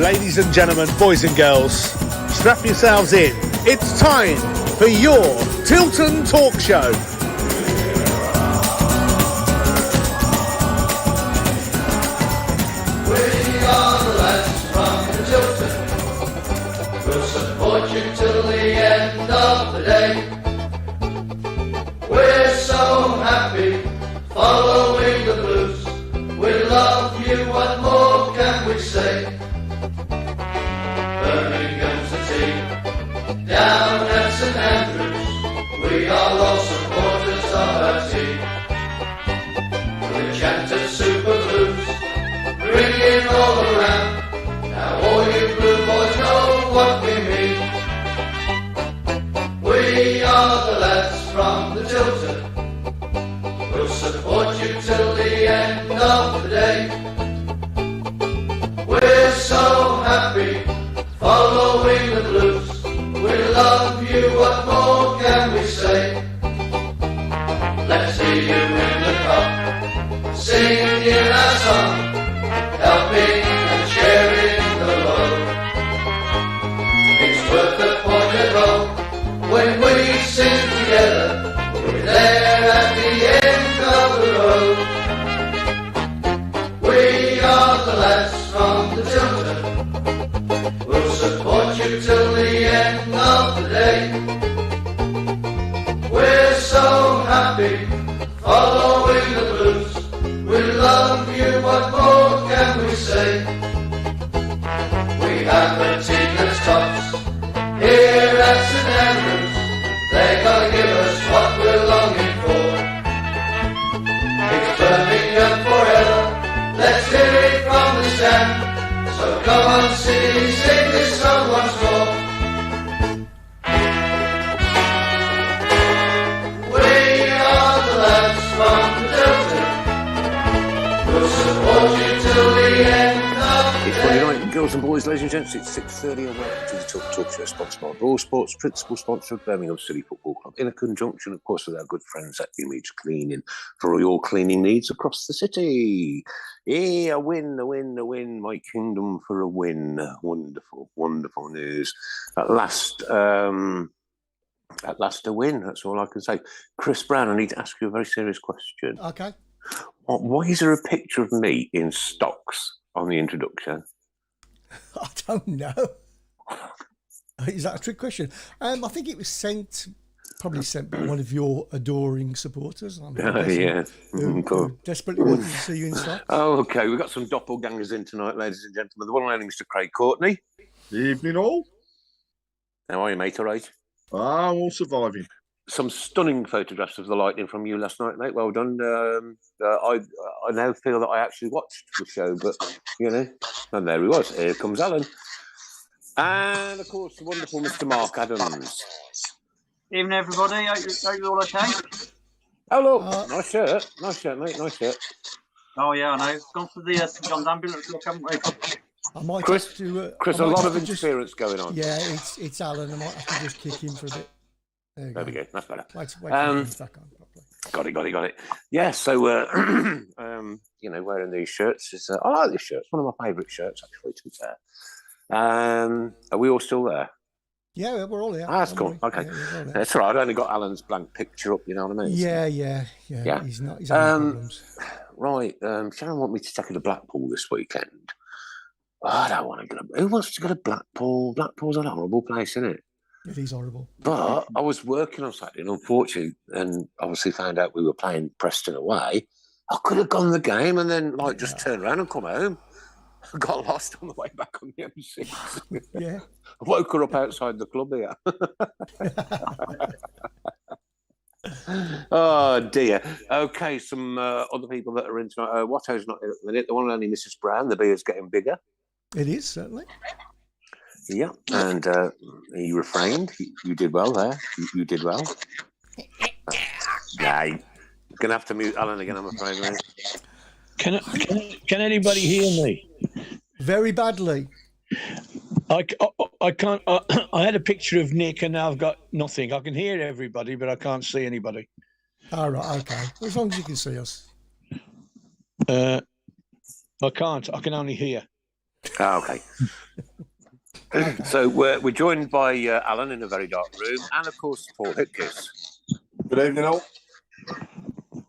Ladies and gentlemen, boys and girls, strap yourselves in. It's time for your Tilton Talk Show. We are the lads from the Tilton. We'll support you till the end of the day. We're so happy following the blues. We love you, what more can we say? Birmingham's the team, down at St Andrews. We are all supporters of our team. We chanted Super Blues, ringing all around. Now all you blue boys know what we mean. We are the lads from the Tilton. We'll support you till the end of the day. We're so happy following the blues. We love you, what more can we say? Let's hear you in the cup, singing our song, helping and sharing the load. It's worth the pointed roll when we sing together. We're there at the end of the road. We are the lads from the Tilton. We'll support you till the end of the day. We're so happy following the blues. We love you, what more can we say? We have a team that's tops here at St Andrews. They're gonna give us what we're longing for. It's Birmingham forever. Let's hear it from the stand. So come on, city, sing this song once more. We are the lads from the Tilton. We'll support you till the end of the It's day. Monday night, girls and boys, ladies and gents. It's 6:30 and welcome to the Tilton Talk Show, sponsored by Raw Sports, principal sponsor of Birmingham City Football Club, in a conjunction, of course, with our good friends at Image Cleaning for all your cleaning needs across the city. Yeah, a win, my kingdom for a win. Wonderful, wonderful news. At last a win. That's all I can say. Chris Browne, I need to ask you a very serious question. Okay. Why is there a picture of me in stocks on the introduction? I don't know. Is that a trick question? I think it was probably sent by one of your adoring supporters. Yeah. Who desperately wanted to see you in stock. Oh, okay. We've got some doppelgangers in tonight, ladies and gentlemen. The one and only Mr. Craig Courtney. Evening all. How are you, mate? All right? I'm all surviving. Some stunning photographs of the lightning from you last night, mate. Well done. I now feel that I actually watched the show, but, and there he was. Here comes Alan. And, of course, the wonderful Mr. Mark Adams. Evening, everybody. Hope you're all okay. Oh, look. Nice shirt. Nice shirt, mate. Nice shirt. Oh, yeah, I know. Gone for the St John's ambulance look, haven't we? I might Chris, have to, Chris, I a might lot have of to interference going on. Yeah, it's Alan. I might have to just kick him for a bit. There we go. That's better. Wait till he comes back on properly. Got it. Yeah, so, wearing these shirts is... I like this shirt. It's one of my favourite shirts, actually, to be fair. Are we all still there? Yeah, we're all here. That's cool. Okay. Yeah, That's all right. I'd only got Alan's blank picture up, you know what I mean? Yeah. He's having problems. Right. Sharon want me to take her to Blackpool this weekend. I don't want to go. Who wants to go to Blackpool? Blackpool's an horrible place, isn't it? It is horrible. But I was working on Saturday, and unfortunately, and obviously found out we were playing Preston away. I could have gone the game and then, just turn around and come home. I got lost on the way back on the M6. Yeah. I woke her up outside the club here. Oh, dear. Okay, some other people that are in tonight. Watto's not here at the minute. The one and only Mrs. Browne. The beard's getting bigger. It is, certainly. Yeah, and he refrained. You did well there. You did well. Nah, you're going to have to mute Alan again, I'm afraid, mate. Can anybody hear me? Very badly. I can't. I had a picture of Nick, and now I've got nothing. I can hear everybody, but I can't see anybody. All right, okay. As long as you can see us. I can't. I can only hear. Oh, okay. So we're joined by Alan in a very dark room, and of course Paul Hipkiss. Good evening, all.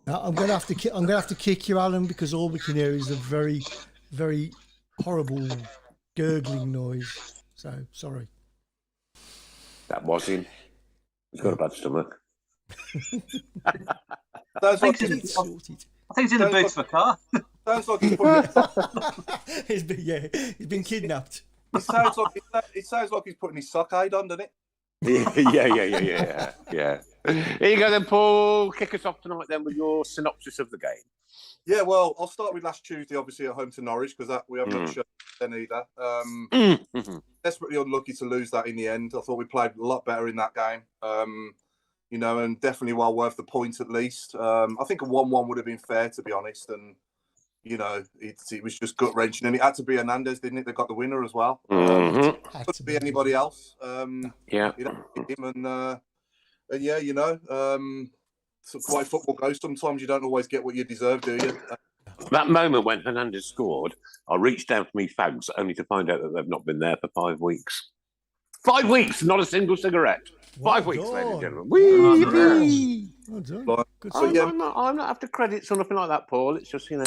Now, I'm gonna have to kick you, Alan, because all we can hear is a very, very horrible gurgling noise. So sorry. That was him. He's got a bad stomach. Sounds like think he's, Sorted. I think it's in the boot of a car. sounds like he's putting, he's been kidnapped. it sounds like he's putting his sock aid on, doesn't it? Yeah. Here you go then, Paul. Kick us off tonight then with your synopsis of the game. Yeah, well, I'll start with last Tuesday, obviously at home to Norwich, because that we haven't shown then either. Desperately unlucky to lose that in the end. I thought we played a lot better in that game. You know, and definitely well worth the point at least. I think a 1-1 would have been fair, to be honest. And you know, it was just gut wrenching, and it had to be Hernandez, didn't it? They got the winner as well. Couldn't be anybody else. Yeah. You know, him and yeah, you know, so the way football goes, sometimes you don't always get what you deserve, do you? That moment when Hernandez scored, I reached down for me fags, only to find out that they've not been there for 5 weeks. 5 weeks, not a single cigarette. 5 weeks, ladies and gentlemen. Whee! Well done. Good So, yeah. I'm not after credits or nothing like that, Paul. It's just, you know.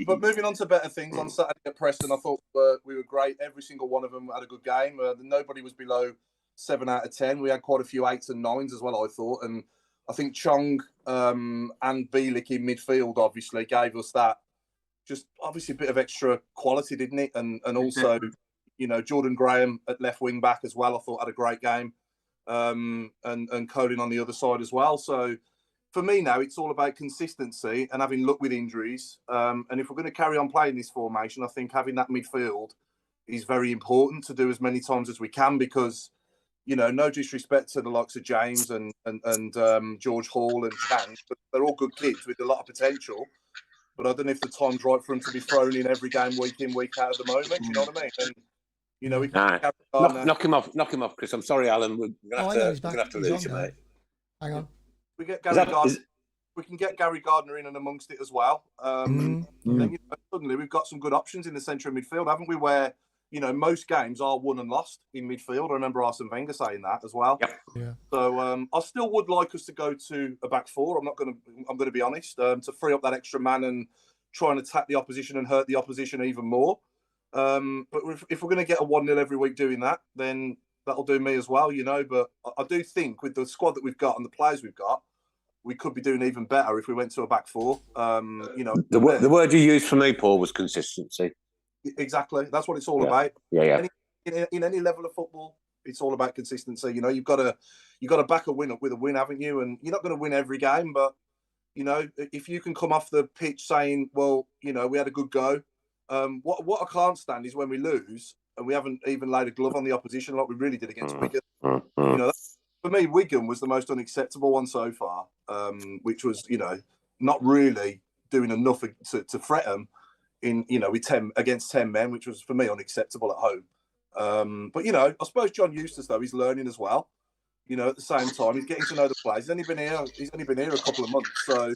But moving on to better things, on Saturday at Preston, I thought we were great. Every single one of them had a good game. Nobody was below 7 out of 10. We had quite a few 8s and 9s as well, I thought. And I think Chong and Bielik in midfield obviously gave us that, just obviously a bit of extra quality, didn't it? And also, you know, Jordan Graham at left wing back as well, I thought had a great game. And Colin on the other side as well. So for me now, it's all about consistency and having luck with injuries. And if we're going to carry on playing this formation, I think having that midfield is very important to do as many times as we can, because, you know, no disrespect to the likes of James and George Hall and Chan, but they're all good kids with a lot of potential. But I don't know if the time's right for them to be thrown in every game, week in, week out at the moment. You know what I mean? And, you know, we can knock him off, Chris. I'm sorry, Alan. We're going to have to lose you, mate. Hang on. We get Gary Gardner. We can get Gary Gardner in and amongst it as well. Then, you know, suddenly we've got some good options in the centre of midfield, haven't we? Where, you know, most games are won and lost in midfield. I remember Arsene Wenger saying that as well. Yep. Yeah. So I still would like us to go to a back four. I'm going to be honest, to free up that extra man and try and attack the opposition and hurt the opposition even more. But if we're going to get a 1-0 every week doing that, then that'll do me as well, you know. But I do think with the squad that we've got and the players we've got, we could be doing even better if we went to a back four. You know, the word you used for me, Paul, was consistency. Exactly. That's what it's all about. Yeah. In any level of football, it's all about consistency. You know, you've got to back a win up with a win, haven't you? And you're not going to win every game, but you know, if you can come off the pitch saying, well, you know, we had a good go. What I can't stand is when we lose and we haven't even laid a glove on the opposition like we really did against Wigan. You know, for me, Wigan was the most unacceptable one so far, which was, you know, not really doing enough to fret them in, you know, with 10 against 10 men, which was for me unacceptable at home. But you know, I suppose John Eustace though, he's learning as well. You know, at the same time, he's getting to know the players. He's only been here a couple of months, so.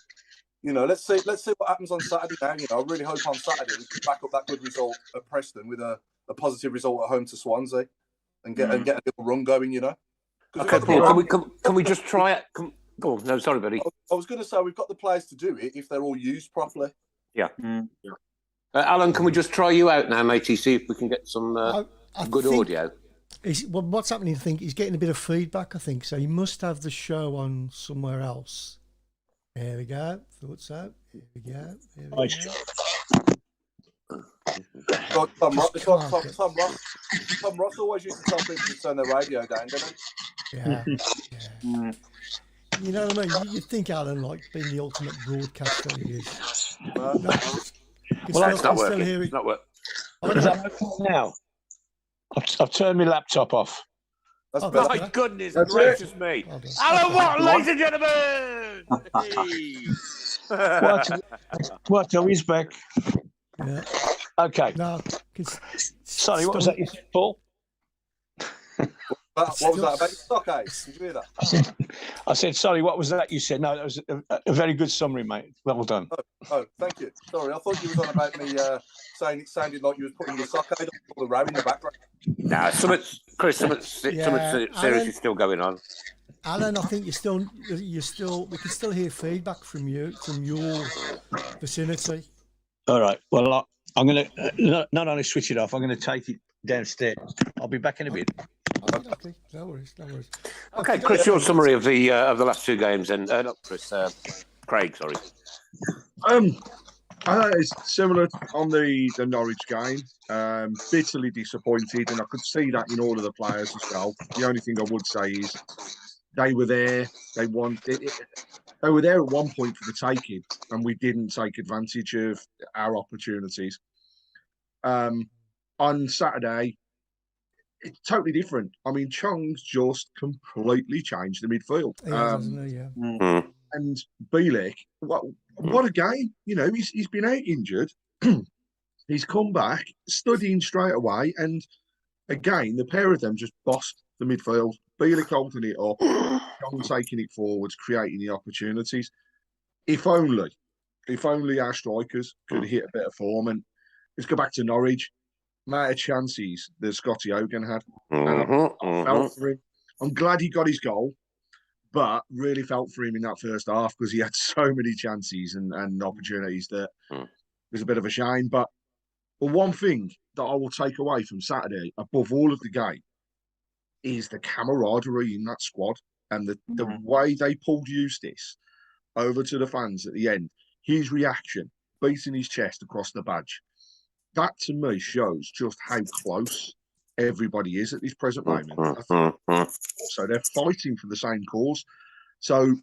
You know, let's see what happens on Saturday now. You know, I really hope on Saturday we can back up that good result at Preston with a positive result at home to Swansea and get a little run going, you know. Okay, Paul, can we just try it? Go on. No, sorry, buddy. I was going to say we've got the players to do it if they're all used properly. Yeah. Alan, can we just try you out now, matey, see if we can get some good audio? What's happening, I think, he's getting a bit of feedback, I think. So he must have the show on somewhere else. There we go. Thought so. Here we go. Tom Ross always used to tell people to turn their radio down, didn't he? Yeah. You know what I mean? You'd think Alan, like, being the ultimate broadcaster he is. Well, that's not working. It's not working. Is that working now? I've turned my laptop off. My goodness gracious me. Alan Watt, ladies and gentlemen! What? Oh, he's back. Yeah. Okay. No, Sorry, what was that you said, Paul? What was that about? Stock ace? Did you hear that? I said, sorry, what was that you said? No, that was a very good summary, mate. Well done. Oh, thank you. Sorry, I thought you was on about me saying it sounded like you was putting your sock out on all the row in the background. Nah, Chris, something serious is still going on. Alan, I think we can still hear feedback from your vicinity. All right. Well, I'm going to not only switch it off, I'm going to take it downstairs. I'll be back in a bit. Okay. No worries. Okay, Chris, your summary of the last two games, and not Chris, Craig, sorry. I thought it's similar on the Norwich game. Bitterly disappointed, and I could see that in all of the players as well. The only thing I would say is they were there. They were there at one point for the taking, and we didn't take advantage of our opportunities. On Saturday, it's totally different. I mean, Chong's just completely changed the midfield. And Bielik, what a game. You know, he's been out injured. He's come back, studying straight away. And again, the pair of them just bossed the midfield. Bielik holding it up, Chong taking it forwards, creating the opportunities. If only our strikers could hit a bit of form. And let's go back to Norwich. Amount of chances that Scotty Hogan had. I felt for him. I'm glad he got his goal, but really felt for him in that first half because he had so many chances and opportunities that it was a bit of a shame. But the one thing that I will take away from Saturday, above all of the game, is the camaraderie in that squad and the way they pulled Eustace over to the fans at the end. His reaction, beating his chest across the badge. That to me shows just how close everybody is at this present moment. So they're fighting for the same cause. So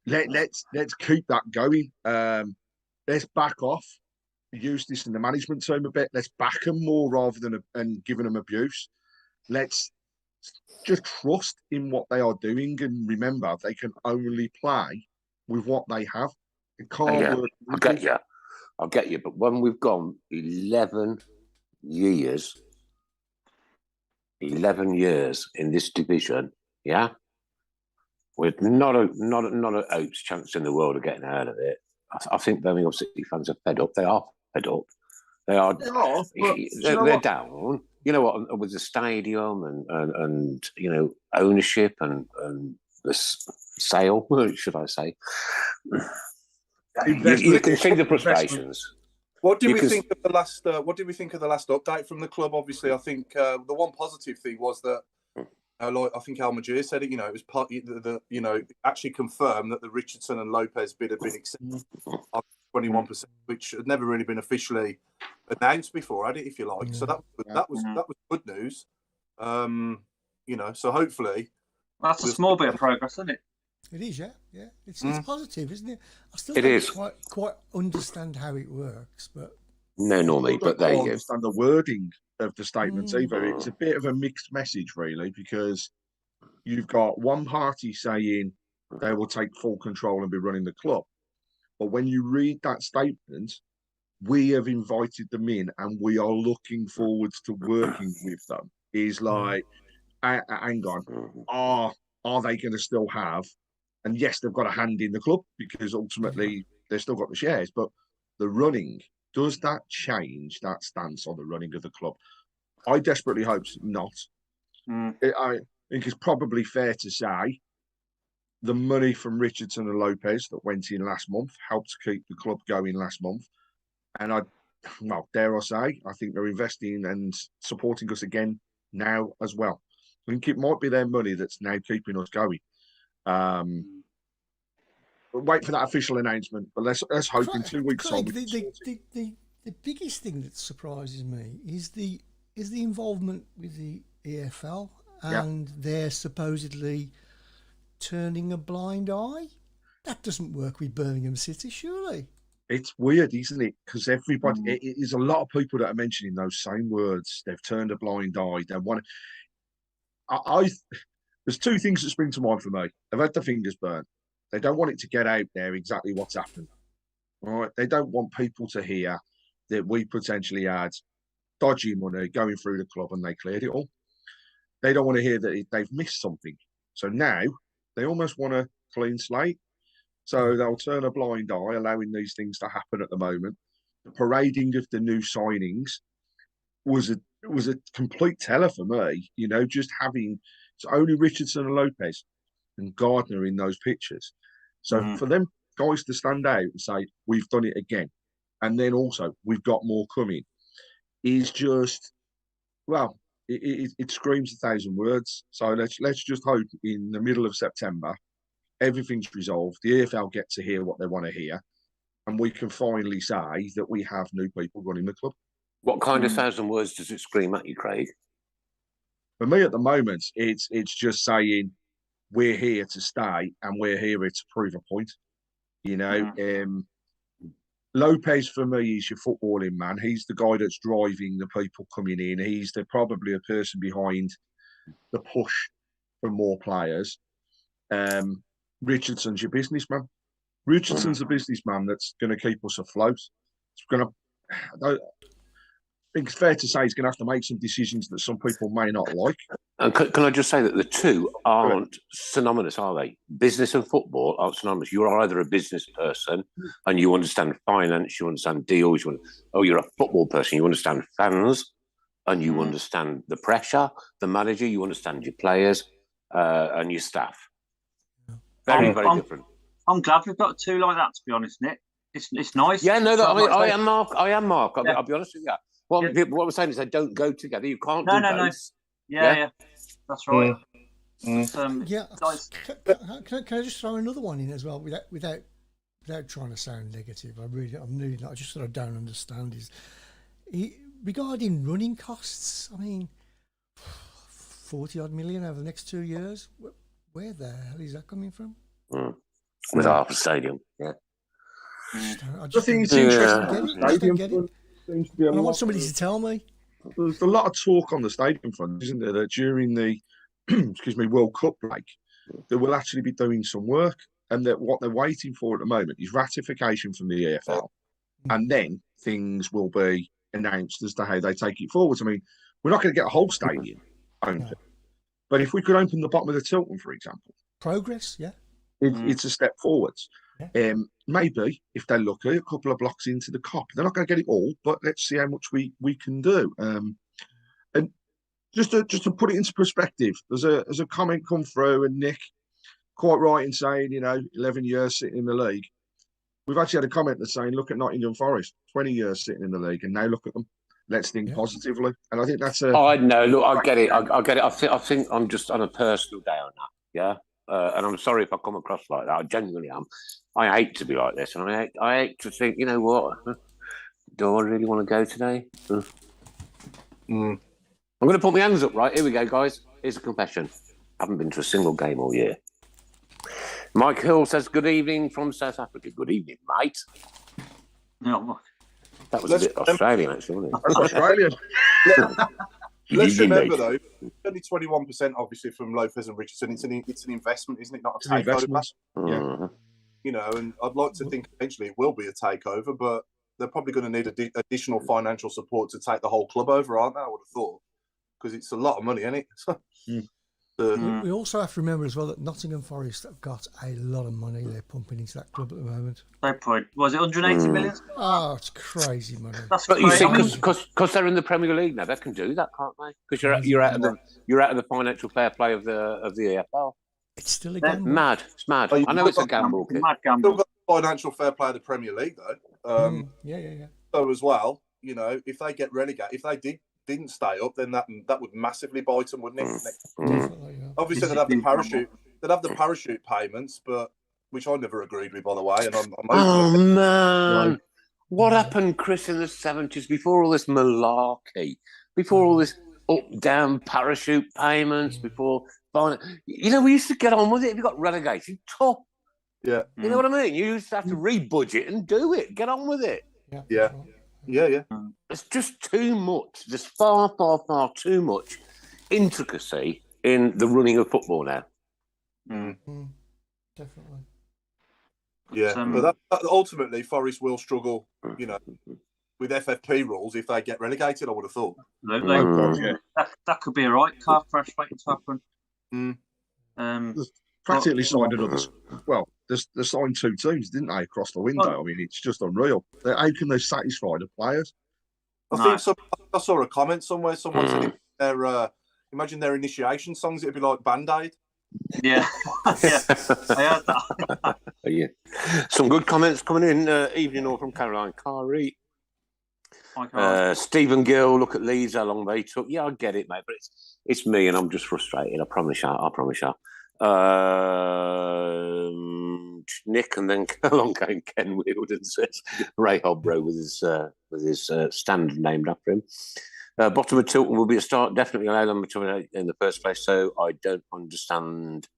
let's keep that going. Let's back off Eustace and the management team a bit. Let's back them more rather than giving them abuse. Let's just trust in what they are doing and remember they can only play with what they have. It can't work. I'll get you, but when we've gone 11 years in this division, with not an ounce chance in the world of getting out of it, I think Birmingham City fans are fed up. They are fed up. They're down. You know what? With the stadium and you know ownership and the sale, should I say? You can see the frustrations. What did we think of the last? What did we think of the last update from the club? Obviously, I think the one positive thing was that, like I think Al Majir said it. You know, it was part. You know, actually confirmed that the Richardson and Lopez bid had been accepted on 21%, which had never really been officially announced before, had it? If you like, so that was good news. You know, so hopefully that's a small bit of progress, isn't it? It is, yeah. It's positive, isn't it? I still don't quite understand how it works, but no, normally, but there you go. Understand the wording of the statements either. It's a bit of a mixed message, really, because you've got one party saying they will take full control and be running the club, but when you read that statement, we have invited them in and we are looking forwards to working with them. Is like, hang on, are they going to still have? And yes, they've got a hand in the club because ultimately they've still got the shares. But the running, does that change that stance on the running of the club? I desperately hope not. I think it's probably fair to say the money from Richardson and Lopez that went in last month helped to keep the club going last month. And dare I say, I think they're investing and supporting us again now as well. I think it might be their money that's now keeping us going. Wait for that official announcement, but let's hope in 2 weeks' time. The biggest thing that surprises me is the involvement with the EFL and they're supposedly turning a blind eye. That doesn't work with Birmingham City, surely. It's weird, isn't it? Because everybody, it is a lot of people that are mentioning those same words. They've turned a blind eye. They want to. There's two things that spring to mind for me. They've had their fingers burnt. They don't want it to get out there exactly what's happened. All right. They don't want people to hear that we potentially had dodgy money going through the club and they cleared it all. they don't want to hear that they've missed something. So now they almost want a clean slate. So they'll turn a blind eye, allowing these things to happen at the moment. The parading of the new signings was a complete teller for me. You know, just having it's only Richardson and Lopez and Gardner in those pictures. So for them guys to stand out and say, we've done it again, and then also we've got more coming, is just, well, it screams 1,000 words. So let's just hope in the middle of September, everything's resolved. The EFL get to hear what they want to hear, and we can finally say that we have new people running the club. What kind of 1,000 words does it scream at you, Craig? For me, at the moment, it's just saying we're here to stay and we're here to prove a point. You know, Lopez for me is your footballing man. He's the guy that's driving the people coming in. He's probably a person behind the push for more players. Richardson's your businessman. Richardson's a businessman that's going to keep us afloat. It's going to. I think it's fair to say he's going to have to make some decisions that some people may not like. And can I just say that the two aren't synonymous, are they? Business and football aren't synonymous. You are either a business person and you understand finance, you understand deals, you're a football person, you understand fans and you understand the pressure, the manager, you understand your players and your staff. Very different. I'm glad we've got two like that, to be honest, Nick. It's nice. Yeah, no, I am Mark. I'll be honest with you. What we're saying is they don't go together. You can't do both. Yeah. That's right. Can I just throw another one in as well without trying to sound negative? I'm really not. Just what I don't understand is regarding running costs. I mean, 40-odd million over the next 2 years. Where the hell is that coming from? With half a stadium. Yeah. I think it's interesting. I don't get it. I want somebody to tell me. There's a lot of talk on the stadium front, isn't there, that during the World Cup break, they will actually be doing some work, and that what they're waiting for at the moment is ratification from the EFL, and then things will be announced as to how they take it forward. I mean, we're not going to get a whole stadium open, but if we could open the bottom of the Tilton, for example, progress, it's a step forwards. Yeah. Maybe if they're lucky, a couple of blocks into the COP, they're not going to get it all, but let's see how much we can do. And just to put it into perspective, there's a comment come through, and Nick, quite right in saying, 11 years sitting in the league. We've actually had a comment that's saying, look at Nottingham Forest, 20 years sitting in the league, and now look at them. Let's think positively. And I think that's I know. Look, I get it. I get it. I think I'm just on a personal day on that. Yeah. And I'm sorry if I come across like that. I genuinely am. I hate to be like this, and I hate to think, you know what? Do I really want to go today? I'm going to put my hands up, right? Here we go, guys. Here's a confession. I haven't been to a single game all year. Mike Hill says, good evening from South Africa. Good evening, mate. No. That was a bit Australian, actually, wasn't it? That's Australian. Let's remember, though, only 21%, obviously, from Lopez and Richardson. It's an investment, isn't it? Not a takeover. Yeah. And I'd like to think eventually it will be a takeover, but they're probably going to need additional financial support to take the whole club over, aren't they? I would have thought, because it's a lot of money, isn't it? We also have to remember as well that Nottingham Forest have got a lot of money they're pumping into that club at the moment. They put, was it 180 million? Oh, it's crazy money. That's but crazy. You see, because they're in the Premier League now, they can do that, can't they? Because you're out of the financial fair play of the EFL. It's still a gamble. Mad. It's mad. I know it's a gamble. Mad gamble. Still got the financial fair play of the Premier League, though. Yeah. So as well, if they get relegated, if they didn't stay up, then that would massively bite them, wouldn't it? Definitely, yeah. Obviously, they'd have the parachute. They'd have the parachute payments, but which I never agreed with, by the way. And I'm man, what happened, Chris, in the 70s before all this malarkey, before all this up-down parachute payments, before we used to get on with it. If you got relegated, tough. Yeah, you know what I mean. You used to have to rebudget and do it. Get on with it. Yeah. It's just too much. There's far, far, far too much intricacy in the running of football now. Definitely. Yeah, but that ultimately Forest will struggle, with FFP rules if they get relegated. I would have thought. Absolutely. Oh, God, yeah. That could be a right car crash waiting to happen. Mm. Practically signed another. Well, they signed 2 teams, didn't they, across the window? I mean, it's just unreal. How can they satisfy the players? I saw a comment somewhere. Someone said imagine their initiation songs. It'd be like Band-Aid. Yeah, yeah, I heard that. Yeah. Some good comments coming in. Evening all from Caroline Carey. Stephen Gill, look at Leeds, how long they took. Yeah, I get it, mate, but it's me and I'm just frustrated. I promise you. Nick, and then along came Ken Wielden says Ray Hobro with his stand named after him. Bottom of Tilton will be a start. Definitely allow them to in the first place. So I don't understand.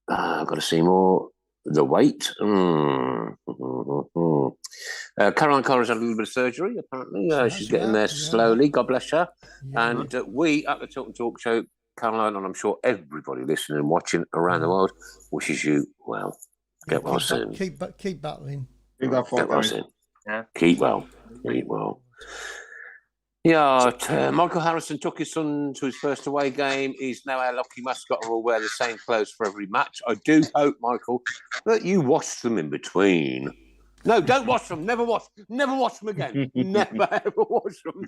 I've got to see more. The weight. Caroline Carr has had a little bit of surgery. Apparently, she's getting there slowly. God bless her. Yeah. And we at the Tilton Talk Show, Caroline, and I'm sure everybody listening and watching around the world wishes you well. Get well soon. Keep battling. Keep that fight going. Yeah. Keep well. Yeah, Michael Harrison took his son to his first away game. He's now our lucky mascot and will wear the same clothes for every match. I do hope, Michael, that you wash them in between. No, don't wash them. Never wash them again. Never, ever wash them.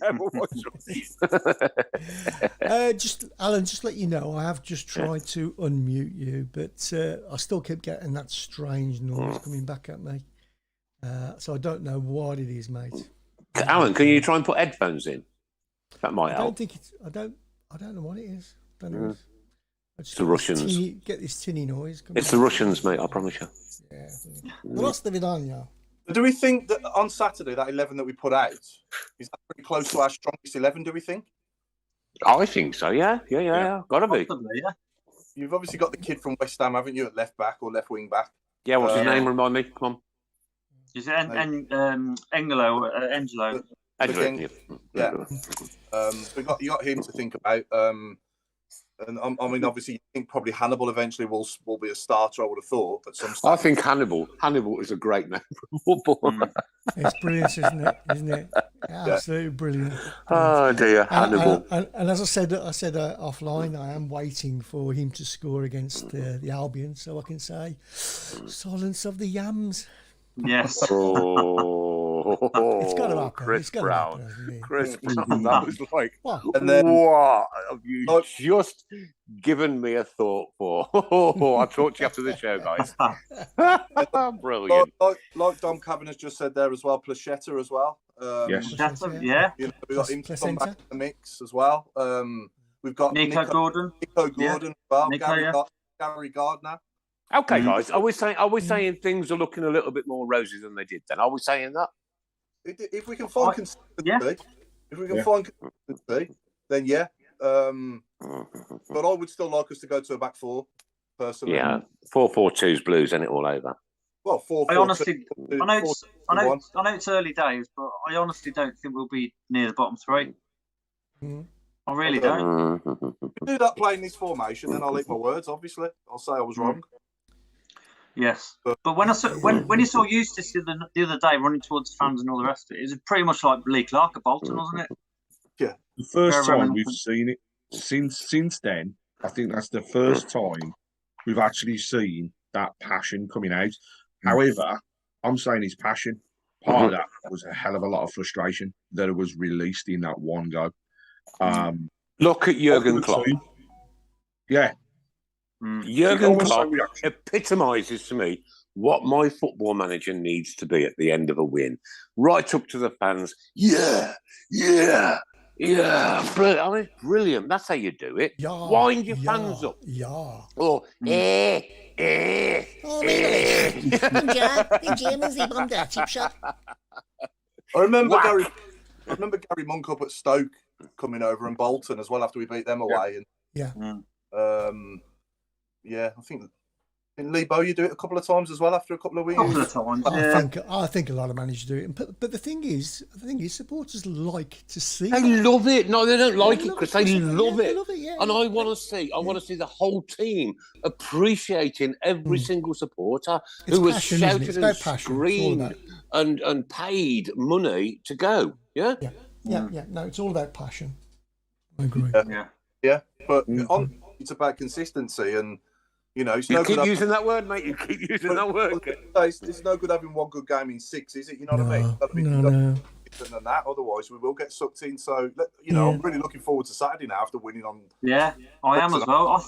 Just Alan, just let you know, I have just tried to unmute you, but I still keep getting that strange noise coming back at me. So I don't know what it is, mate. Alan, can you try and put headphones in? That might help. I don't think it's. I don't know what it is. I don't know. It's the Russians. Get this tinny noise. It's the Russians, mate. I promise you. Yeah. The rest of it on, yeah. Do we think that on Saturday that 11 that we put out is that pretty close to our strongest 11? Do we think? I think so. Yeah. Gotta be. Possibly, yeah. You've obviously got the kid from West Ham, haven't you, at left back or left wing back? Yeah. What's his name? Remind me. Come on. Is it Angelo? Yeah. You got him to think about. And I mean, obviously, you think probably Hannibal eventually will be a starter. I would have thought at some stage. I think Hannibal is a great name for football. It's brilliant, isn't it? Absolutely brilliant. Oh dear, Hannibal. And as I said offline, I am waiting for him to score against the Albion, so I can say, "Silence of the Yams." Yes. It's got to happen. Chris Browne. Chris Browne. That was like, what? And then, what have you just given me a thought for? I'll talk to you after the show, guys. Brilliant. Like Dom Cavan has just said there as well, Plachetta as well. Yes. Yeah. You know, we've got him to come back to the mix as well. We've got Nico Gordon as well. Nico, Gary Gardner. Okay, guys. Are we saying things are looking a little bit more rosy than they did then? Are we saying that? If we can find consistency, then yeah. But I would still like us to go to a back four, personally. Yeah, 4-4-2's Blues, and it all over. Well, 4-4-2. I honestly, I know it's early days, but I honestly don't think we'll be near the bottom three. I really don't. If we do that playing this formation, then I'll eat my words. Obviously, I'll say I was wrong. Yes, but when you saw Eustace the other day running towards fans and all the rest of it, it was pretty much like Lee Clark at Bolton, wasn't it? Yeah. The first time we've seen it since then, I think that's the first time we've actually seen that passion coming out. However, I'm saying it's passion. Part of that was a hell of a lot of frustration that it was released in that one go. Look at Jurgen Klopp. Yeah. Jurgen Klopp epitomises to me what my football manager needs to be at the end of a win. Right up to the fans. Yeah. Brilliant. I mean, brilliant. That's how you do it. Wind your fans up. Or, Oh, really? The Germans, they bombed that chip shop. I remember Gary Monk up at Stoke coming over and Bolton as well after we beat them away. Yeah. I think In Lebo, you do it a couple of times as well after a couple of A couple wins. of times, yeah. I think a lot of managers do it, but the thing is, supporters like to see. They that. love it. No, they don't like it, Chris. They Yeah, love they it. love it, yeah, And yeah. I want to see the whole team appreciating every single supporter It's who has passion, isn't it? shouted It's and about passion. It's all screamed about- and paid money to go. Yeah? Yeah. No, it's all about passion. I agree. Yeah. But it's about consistency, and it's You no keep good. using that word, mate. You keep using that word. It's no good having one good game in 6, is it? You know what I mean? Gotta be No. different than that. Otherwise, we will get sucked in. So, I'm really looking forward to Saturday now after winning on. Yeah, I am as well. I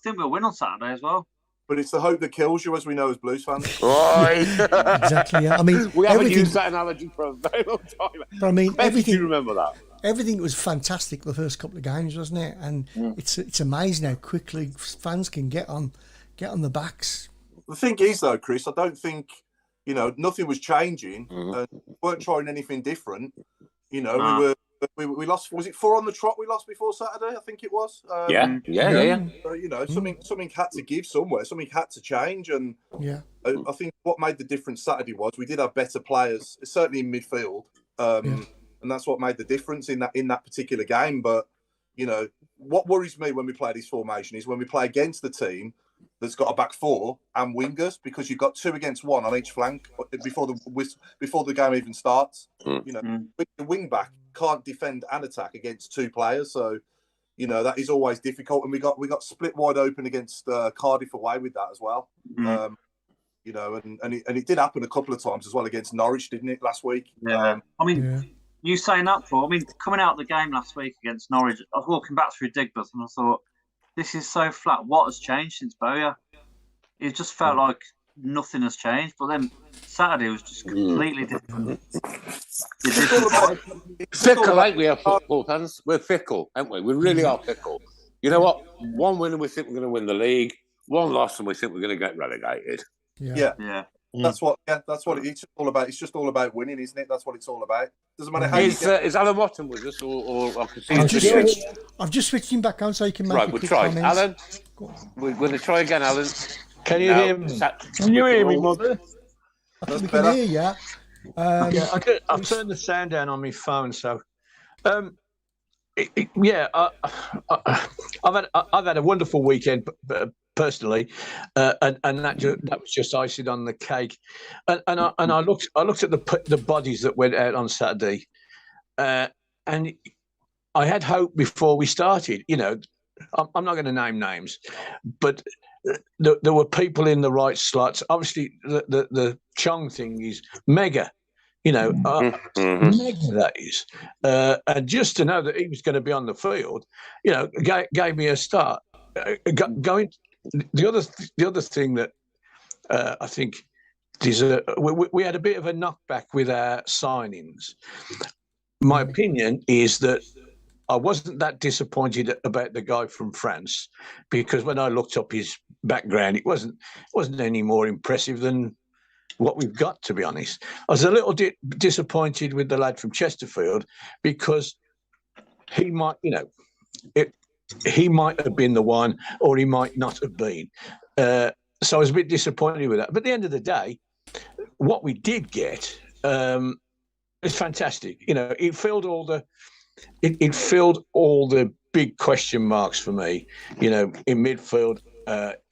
think we'll win on Saturday as well. But it's the hope that kills you, as we know as Blues fans. Exactly. Yeah. I mean, We haven't everything. used that analogy for a very long time. But I mean, Maybe everything. you remember that. Everything was fantastic the first couple of games, wasn't it? And it's amazing how quickly fans can get on the backs. The thing is, though, Chris, I don't think nothing was changing. We weren't trying anything different. We lost. Was it 4 on the trot? We lost before Saturday, I think it was. Yeah. So, something had to give somewhere. Something had to change, and I think what made the difference Saturday was we did have better players, certainly in midfield, and that's what made the difference in that particular game. But what worries me when we play this formation is when we play against the team that's got a back 4 and wingers, because you've got 2 against 1 on each flank before the game even starts. The wing back can't defend and attack against 2 players, so that is always difficult. And we got split wide open against Cardiff away with that as well. And it did happen a couple of times as well against Norwich, didn't it, last week? Yeah. You saying that coming out of the game last week against Norwich, I was walking back through Digbeth and I thought, this is so flat. What has changed since Bowyer? It just felt like nothing has changed. But then Saturday was just completely different. Fickle, ain't we, our football fans? We're fickle, aren't we? We really are fickle. You know what? One win and we think we're going to win the league. One loss and we think we're going to get relegated. Yeah. That's what it's all about. It's just all about winning, isn't it? That's what it's all about. Doesn't matter how Is Alan Watson with us, or I can see I've just switched him back on so you can make right, a we'll quick try. comment. Alan, we're going to try again, Alan. Can you hear me? Can you hear me, Mother? I think we can hear you. I've turned the sound down on my phone, so I've had a wonderful weekend personally, and that was just icing on the cake. And I looked at the bodies that went out on Saturday, and I had hope before we started. I'm not going to name names, but there were people in the right slots. Obviously, the Chong thing is mega. Mega that is. And just to know that he was going to be on the field, gave me a start. The other thing that I think is we had a bit of a knockback with our signings. My opinion is that I wasn't that disappointed about the guy from France, because when I looked up his background, it wasn't any more impressive than what we've got, to be honest. I was a little disappointed with the lad from Chesterfield, because he might, he might have been the one, or he might not have been. So I was a bit disappointed with that. But at the end of the day, what we did get is fantastic. It filled all the big question marks for me. In midfield,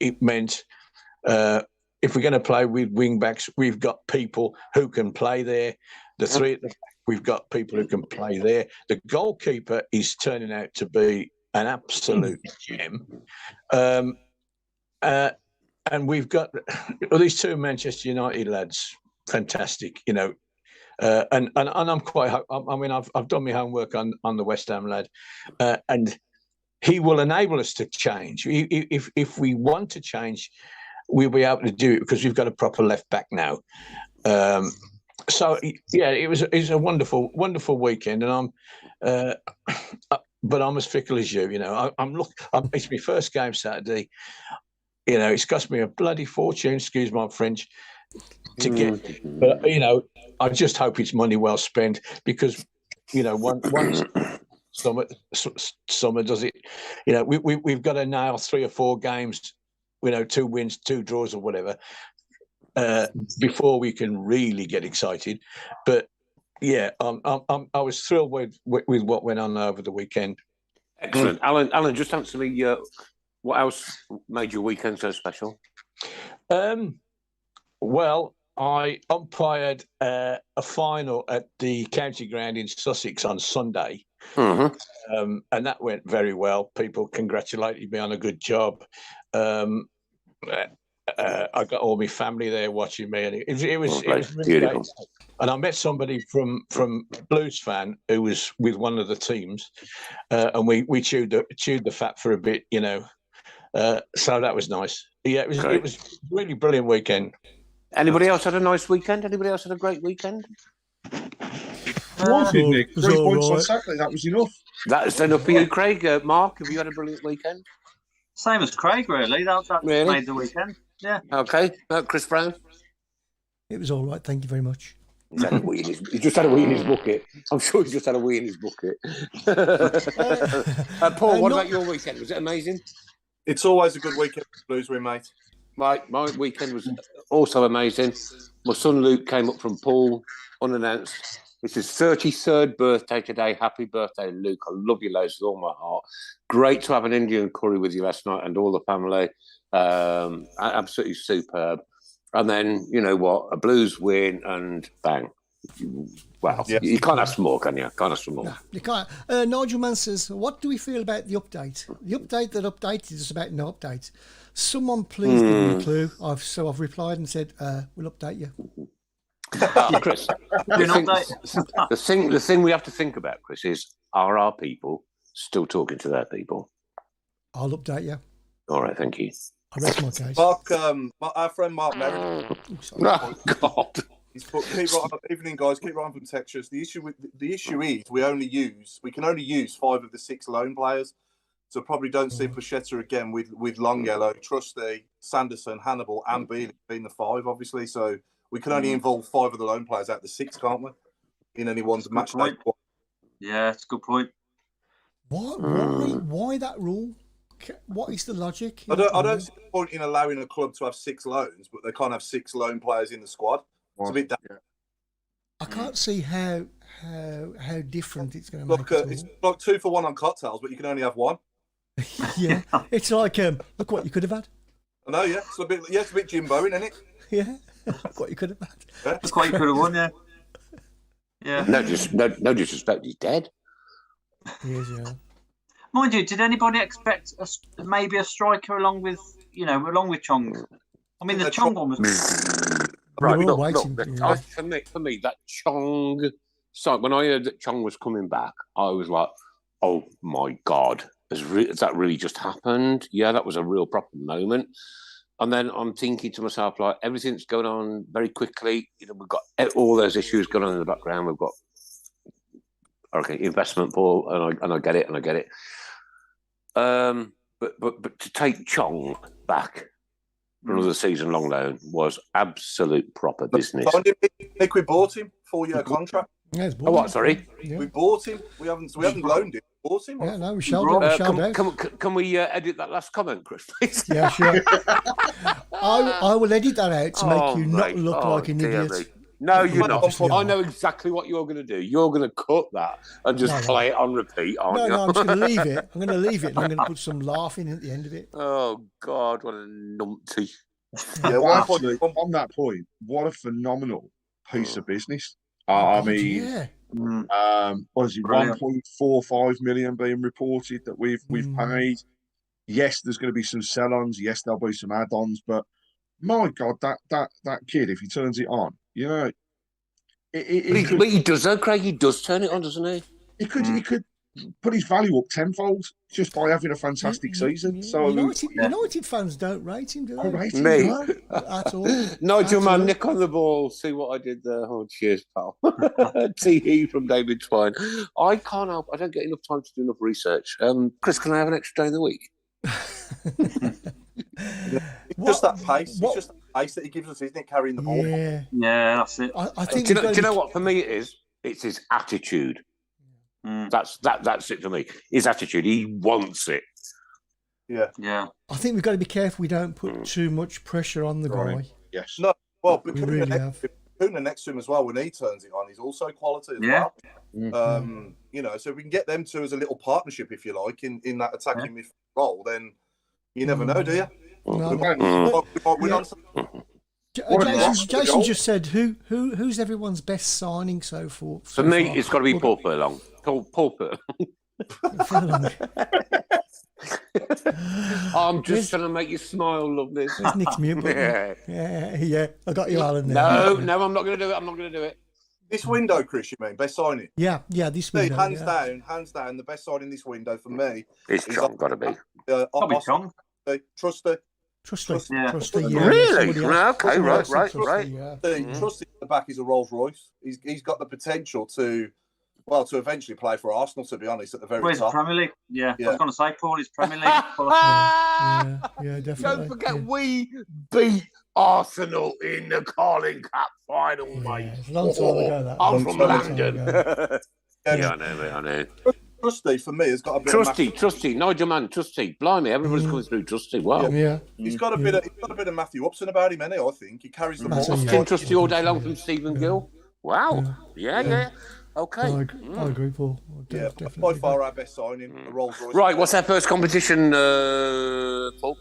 it meant if we're going to play with wing backs, we've got people who can play there. The 3 at the back, we've got people who can play there. The goalkeeper is turning out to be an absolute gem. And we've got these 2 Manchester United lads, fantastic, And I'm quite. I mean, I've done my homework on the West Ham lad, and he will enable us to change. If we want to change, we'll be able to do it, because we've got a proper left back now. So yeah, it was a wonderful weekend, and but I'm as fickle as you. It's my first game Saturday. It's cost me a bloody fortune, excuse my French, to get. But I just hope it's money well spent, because once summer does it. We've got to nail 3 or 4 games 2 wins, 2 draws, or whatever, before we can really get excited. But yeah, I was thrilled with what went on over the weekend. Excellent. Alan, just answer me, what else made your weekend so special? Well, I umpired a final at the county ground in Sussex on Sunday, and that went very well. People congratulated me on a good job. I got all my family there watching me, and it was really great. And I met somebody from Blues fan who was with one of the teams, and we chewed the fat for a bit, so that was nice. Yeah, it was really brilliant weekend. Anybody else had a nice weekend? Anybody else had a great weekend? Nick. 3 points on Saturday. That was enough. That's enough for you, Craig. Mark, have you had a brilliant weekend? Same as Craig, really. That Really? made the weekend. Yeah. Okay. Chris Browne? It was all right. Thank you very much. He just had a wee in his bucket. I'm sure he just had a wee in his bucket. Paul, what about your weekend? Was it amazing? It's always a good weekend for Blues win, mate. My weekend was also amazing. My son Luke came up from Poole unannounced. It's his 33rd birthday today. Happy birthday, Luke. I love you loads with all my heart. Great to have an Indian curry with you last night and all the family. Absolutely superb. And then, you know what? A Blues win and bang. Well, you can't have some more, can you? Can't have some more. No, you can't. Nigel Mann says, what do we feel about the update? The update that updated is about no update. Someone please give me a clue. I've replied and said, we'll update you. Chris, the thing we have to think about, Chris, is are our people still talking to their people? I'll update you. All right, thank you. I rest my case. Mark, our friend Mark Merritt. Oh, God. He's put, evening guys, keep writing from Texas. The issue is we can only use 5 of the 6 loan players. So probably don't see Pochetta again with Longfellow, Trusty, Sanderson, Hannibal, and Bealey being the 5, obviously. So we can only involve 5 of the loan players out of the 6, can't we? In anyone's match day. Yeah, it's a good point. Why that rule? What is the logic? I don't see the point in allowing a club to have 6 loans, but they can't have 6 loan players in the squad. It's a bit. I can't see how different it's going to Look, make. it's like 2 for 1 on cocktails, but you can only have 1. Yeah, it's like look what you could have had. I know, yeah. It's a bit Jimbo-ing, isn't it? Yeah, look what you could have had. Yeah. That's what you could have won, yeah. Yeah. No disrespect, he's dead. He is, yeah. Mind you, did anybody expect maybe a striker along with Chong? I mean, the Chong one was. Right, We were all look, waiting, yeah. for me, that Chong. So when I heard that Chong was coming back, I was like, "Oh my God, has that really just happened?" Yeah, that was a real proper moment. And then I'm thinking to myself, like, everything's going on very quickly. You know, we've got all those issues going on in the background. We've got investment, Paul, and I get it. But to take Chong back for another season-long loan was absolute proper business. Nick, we bought him, 4-year contract. Yeah, Oh, what? Sorry, Yeah. We bought him. We haven't loaned him. We bought him. Yeah, no, we shelled out. can we edit that last comment, Chris, please? Yeah, sure. I will edit that out to make you not mate. look like an dear idiot. me. No, you're not. Obviously I know exactly what you're going to do. You're going to cut that and just play it on repeat, aren't you? No, I'm just going to leave it. I'm going to leave it and I'm going to put some laughing at the end of it. Oh, God, what a numpty. Yeah, Well, actually, on that point, what a phenomenal piece of business. I mean, Yeah. what is it? Brilliant. 1.45 million being reported that we've paid. Yes, there's going to be some sell-ons. Yes, there'll be some add-ons. But my God, that kid, if he turns it on, you know, But he does, though, Craig. He does turn it on, doesn't he? he could put his value up tenfold just by having a fantastic season. So United fans don't rate him, do they? I rate him, Me. no. At all. Nigel At Man, all. Nick on the ball. See what I did there. Oh, cheers, pal. TE from David Twine. I can't help. I don't get enough time to do enough research. Chris, can I have an extra day in the week? It's just that pace. It's just the pace that he gives us, isn't it? Carrying the ball. Yeah. Yeah, that's it. I think Do you know what? For me, it is. It's his attitude. That's it for me. His attitude. He wants it. Yeah. I think we've got to be careful we don't put too much pressure on the Right. guy. Yes. No, well, We Puna really next, next to him as well, when he turns it on, he's also quality as Yeah. well. You know, so if we can get them two as a little partnership, if you like, in that attacking midfield role, then you never know, do you? No. We're not. Jason just said, who's everyone's best signing so far? For me, it's got to be Paul Furlong. Paul Furlong. I'm just trying to make you smile, love this. There's Nick's mute button. Yeah. I got you, Alan. There. No, I'm not going to do it. I'm not going to do it. This window, Chris, you mean best signing? Yeah, this window. Hands down, the best signing this window for me. It's Chong, got to be. Probably Chong. Trusty. Yeah. Really? Okay, right. Trusty at the back is a Rolls Royce. He's got the potential to eventually play for Arsenal, to be honest, at the very top. Premier League? Yeah. I was going to say, Paul, he's Premier League. Yeah, definitely. Don't forget, we beat Arsenal in the Carling Cup final, mate. It's a long time ago, that. I'm from London. Yeah, I know. Trusty, for me, has got a bit Trusty, Nigel Mann, Trusty. Blimey, everybody's coming through Trusty. Wow. Yeah. He's got a bit of Matthew Upson about him, I think. He carries the ball. Austin Trusty all day long from Stephen Gill. Wow. Yeah. Okay. I agree, Paul. Definitely. By far our best signing, the Rolls Royce. Right, what's our first competition, Paul?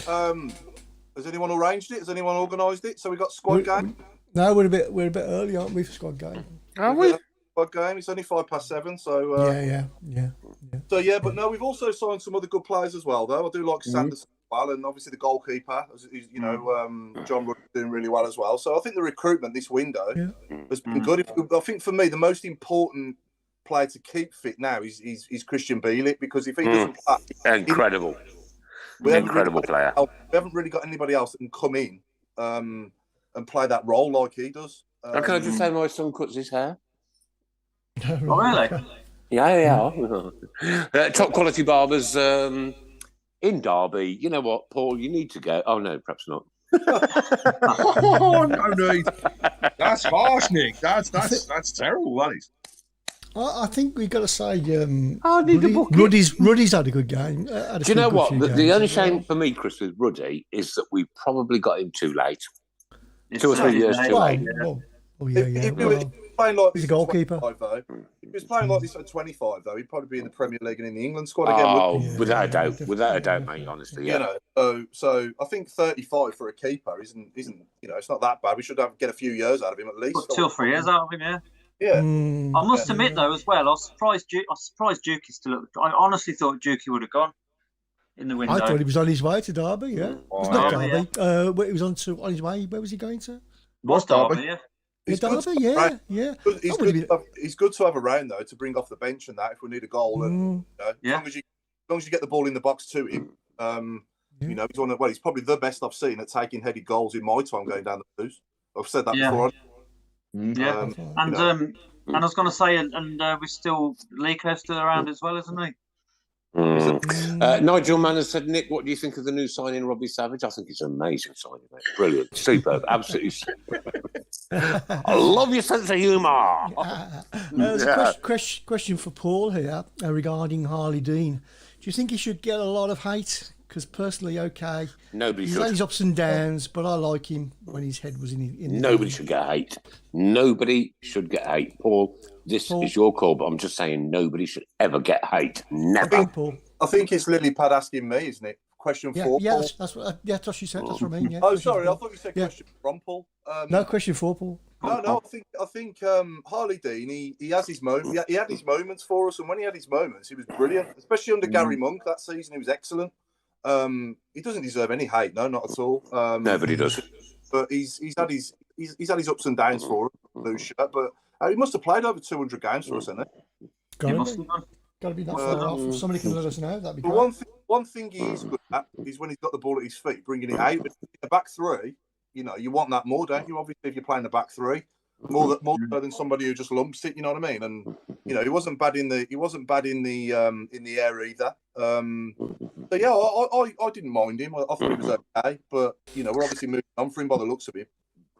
Has anyone arranged it? Has anyone organised it? So we got squad game. No, we're a bit early, aren't we, for squad game? Are we? Squad game. It's only 7:05. So Yeah. So but no, we've also signed some other good players as well, though. I do like Sanderson as well, and obviously the goalkeeper, John Rudd doing really well as well. So I think the recruitment this window has been good. I think for me the most important player to keep fit now is Christian Bielik, because if he doesn't play, incredible player. We haven't really got anybody else that can come in and play that role like he does. And can I just say my son cuts his hair? Oh, really? Yeah. Top quality barbers in Derby. You know what, Paul? You need to go. Oh no, perhaps not. Oh, no need. That's harsh, Nick. That's terrible, that is. I think we've got to say Ruddy's had a good game. Do you know what? The only shame for me, Chris, with Ruddy is that we probably got him too late. 2 or 3 years too late. He's a goalkeeper. If he was playing like this at 25, though, he'd probably be in the Premier League and in the England squad again. Oh, without a doubt, mate. Honestly, yeah. So I think 35 for a keeper isn't it's not that bad. We should get a few years out of him at least. 2 or 3 years out of him, yeah. Yeah. I must admit though, as well, I was surprised Dukey still. I honestly thought Dukey would have gone in the window. I thought he was on his way to Derby. Yeah, it's not Derby. He was on his way. Where was he going to? Was Derby? Yeah. He's good to have around though, to bring off the bench and that if we need a goal. And as long as you get the ball in the box to him, he's probably the best I've seen at taking headed goals in my time going down the blues. I've said that before. Yeah, and I was going to say, and we're still Lico's still around as well, isn't he? Nigel Mann has said, Nick, what do you think of the new signing, Robbie Savage? I think it's an amazing signing, mate. Brilliant, superb, absolutely superb. I love your sense of humour. There's a question for Paul here regarding Harley Dean. Do you think he should get a lot of hate? Because personally, nobody he's should. had his ups and downs, but I like him when his head was in. Nobody should get hate. Nobody should get hate. Paul, this is your call, but I'm just saying nobody should ever get hate. Never. I think it's Lily Pad asking me, isn't it? Question 4. Yeah, that's what she said. That's what I mean. Yeah. Oh, sorry, I thought you said question from Paul. No, question 4, Paul. No, I think Harley Dean. He has his moments. He had his moments for us, and when he had his moments, he was brilliant. Especially under Gary Monk that season, he was excellent. He doesn't deserve any hate, no, not at all. Nobody does. But he's had his ups and downs for us, blue shirt. But he must have played over 200 games for us, hasn't he? Got to be that far off. If somebody can let us know, that'd be great. One thing he is good at is when he's got the ball at his feet, bringing it out. But the back three, you want that more, don't you? Obviously, if you're playing the back three, more than somebody who just lumps it. You know what I mean? And he wasn't bad in the air either. So yeah, I didn't mind him. I thought he was okay, but we're obviously moving on for him by the looks of him.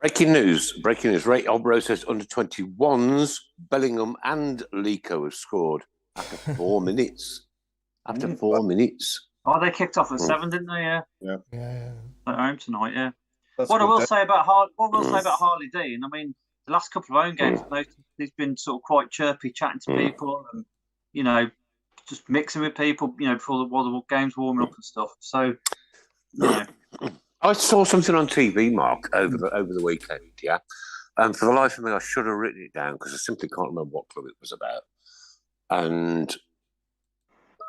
Breaking news. Ray Obro says under 21s, Bellingham and Lico have scored after 4 minutes. After 4 minutes. Oh, they kicked off at 7, didn't they? Yeah. Yeah. At home tonight. Yeah. That's What I good, will then. say about Harley Dean, I mean, the last couple of home games, I've noticed he's been sort of quite chirpy, chatting to people, and just mixing with people, before the game's warming up and stuff. So, I saw something on TV, Mark, over the weekend. Yeah, and for the life of me, I should have written it down because I simply can't remember what club it was about. And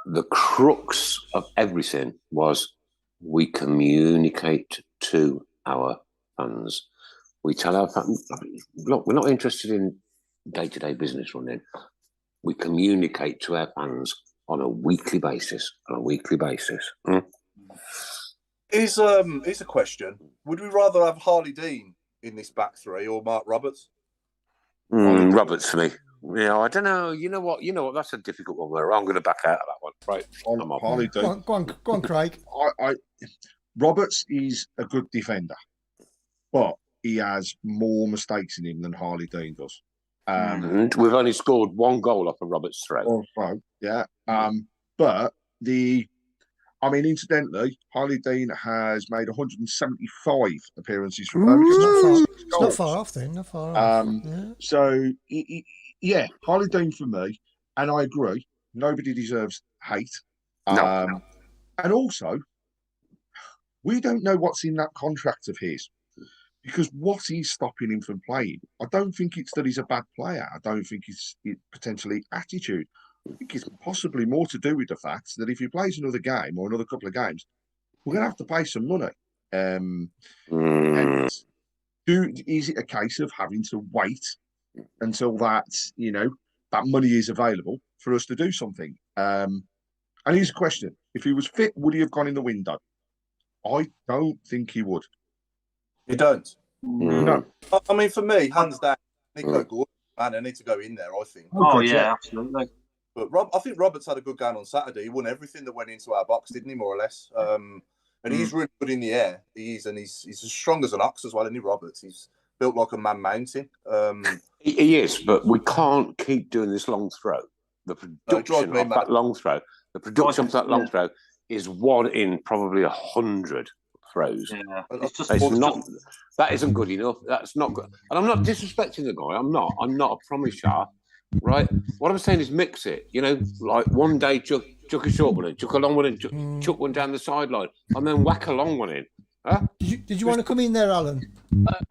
the crux of everything was we communicate to our fans. We tell our fans, look, we're not interested in day-to-day business running. We communicate to our fans on a weekly basis. Here's a question. Would we rather have Harley Dean in this back three or Mark Roberts? Roberts for me. I don't know. You know what? That's a difficult one. Where I'm going to back out of that one. Right. Harley Dean. Go on, Craig. Roberts is a good defender, but he has more mistakes in him than Harley Dean does. And we've only scored one goal off of Roberts' throw. Yeah. But incidentally, Harley Dean has made 175 appearances for Birmingham. It's not far off then. Not far off. So, Harley Dean for me, and I agree, nobody deserves hate. No. And also, we don't know what's in that contract of his. Because what is stopping him from playing? I don't think it's that he's a bad player. I don't think it's potentially attitude. I think it's possibly more to do with the fact that if he plays another game or another couple of games, we're going to have to pay some money. And is it a case of having to wait until that money is available for us to do something? And here's a question: if he was fit, would he have gone in the window? I don't think he would. You don't? No. I mean, for me, hands down, Nico Gordon, man, I need to go in there, I think. Absolutely. But I think Roberts had a good game on Saturday. He won everything that went into our box, didn't he, more or less? And he's really good in the air. He is, and he's as strong as an ox as well, isn't he, Roberts? He's built like a man mountain. He is, but we can't keep doing this long throw. The production of that long throw, is 1 in probably 100 throws. Yeah, that isn't good enough. That's not good. And I'm not disrespecting the guy. I'm not a promise jar, right? What I'm saying is mix it. Like one day chuck a short one in, chuck a long one in, chuck one down the sideline, and then whack a long one in. Huh? Did you want to come in there, Alan?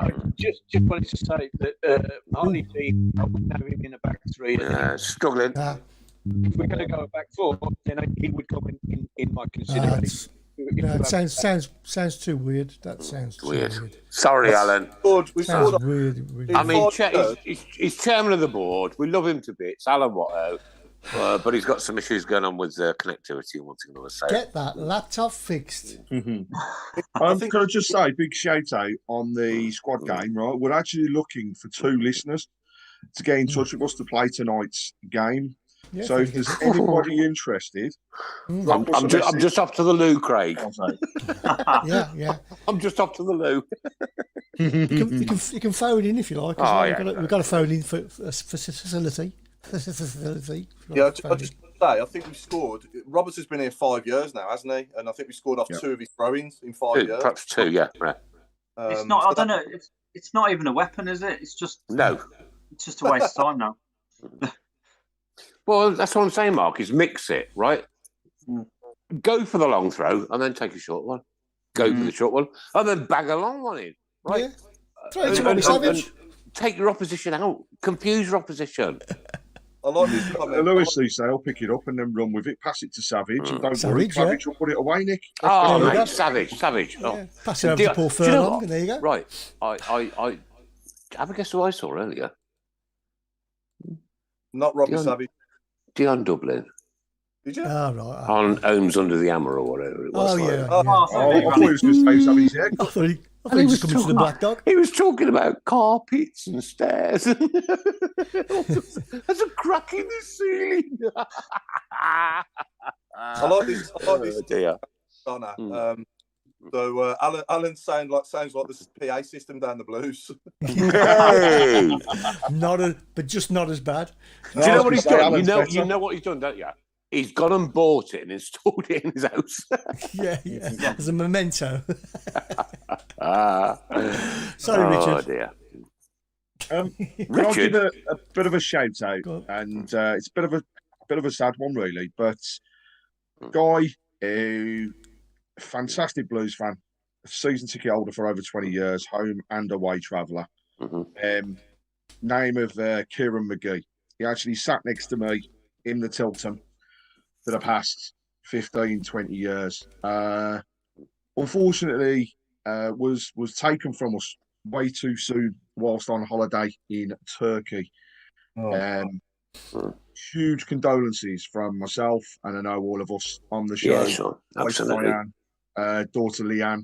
I just wanted to say that Harley Dean, I wouldn't have him in a back three. Struggling. If we're going to go back four, then he would come in my consideration. It sounds too weird. That sounds too weird. Sorry, Alan. We sounds weird. I mean, he's chairman of the board. We love him to bits, Alan Watto, but he's got some issues going on with connectivity and one thing or another. Get that laptop fixed. Can I just say, big shout out on the squad game, right? We're actually looking for 2 listeners to get in touch with us to play tonight's game. Yeah, so if there's anybody interested, I'm just off to the loo, Craig. Yeah. I'm just off to the loo. You can phone in if you like. We've got a phone in for facility. Yeah, I just want to say, I think we scored. Roberts has been here 5 years now, hasn't he? And I think we scored off 2 of his throw-ins in 5 years. Perhaps 2, yeah. Right. It's not. I don't know. It's not even a weapon, is it? It's just no. It's just a waste of time now. Well, that's what I'm saying, Mark, is mix it, right? Go for the long throw and then take a short one. Go for the short one and then bag a long one in, right? Yeah. Throw it to Robbie Savage. Take your opposition out. Confuse your opposition. I like this comment. Lewis Cecil, pick it up and then run with it. Pass it to Savage. And don't worry, Savage will put it away, Nick. Savage. Oh. Yeah. Pass it over to Paul Furlong, and there you go. Right. I have a guess who I saw earlier. Not Robbie Savage. Dion Dublin. Did you? Oh, right. On Ohms Under the Hammer or whatever it was. Oh, yeah. I thought he was going to say Savage head. I thought he was coming to the Black Dog. He was talking about carpets and stairs. There's a crack in the ceiling. I like this. Dear. So Alan sounds like the PA system down the Blues. Hey. But just not as bad. Do you know what he's done? You know what he's done, don't you? He's gone and bought it and installed it in his house. Yeah, as a memento. Oh Sorry, Richard. dear. Can I Richard? give a bit of a shout out? And it's a bit of a sad one, really. But guy who fantastic blues fan, season ticket holder for over 20 years, home and away traveller. Name of Kieran McGee. He actually sat next to me in the Tilton for the past 15, 20 years. Unfortunately, was taken from us way too soon whilst on holiday in Turkey. Huge condolences from myself, and I know all of us on the show. Yeah, sure. Absolutely. Diane, daughter Leanne,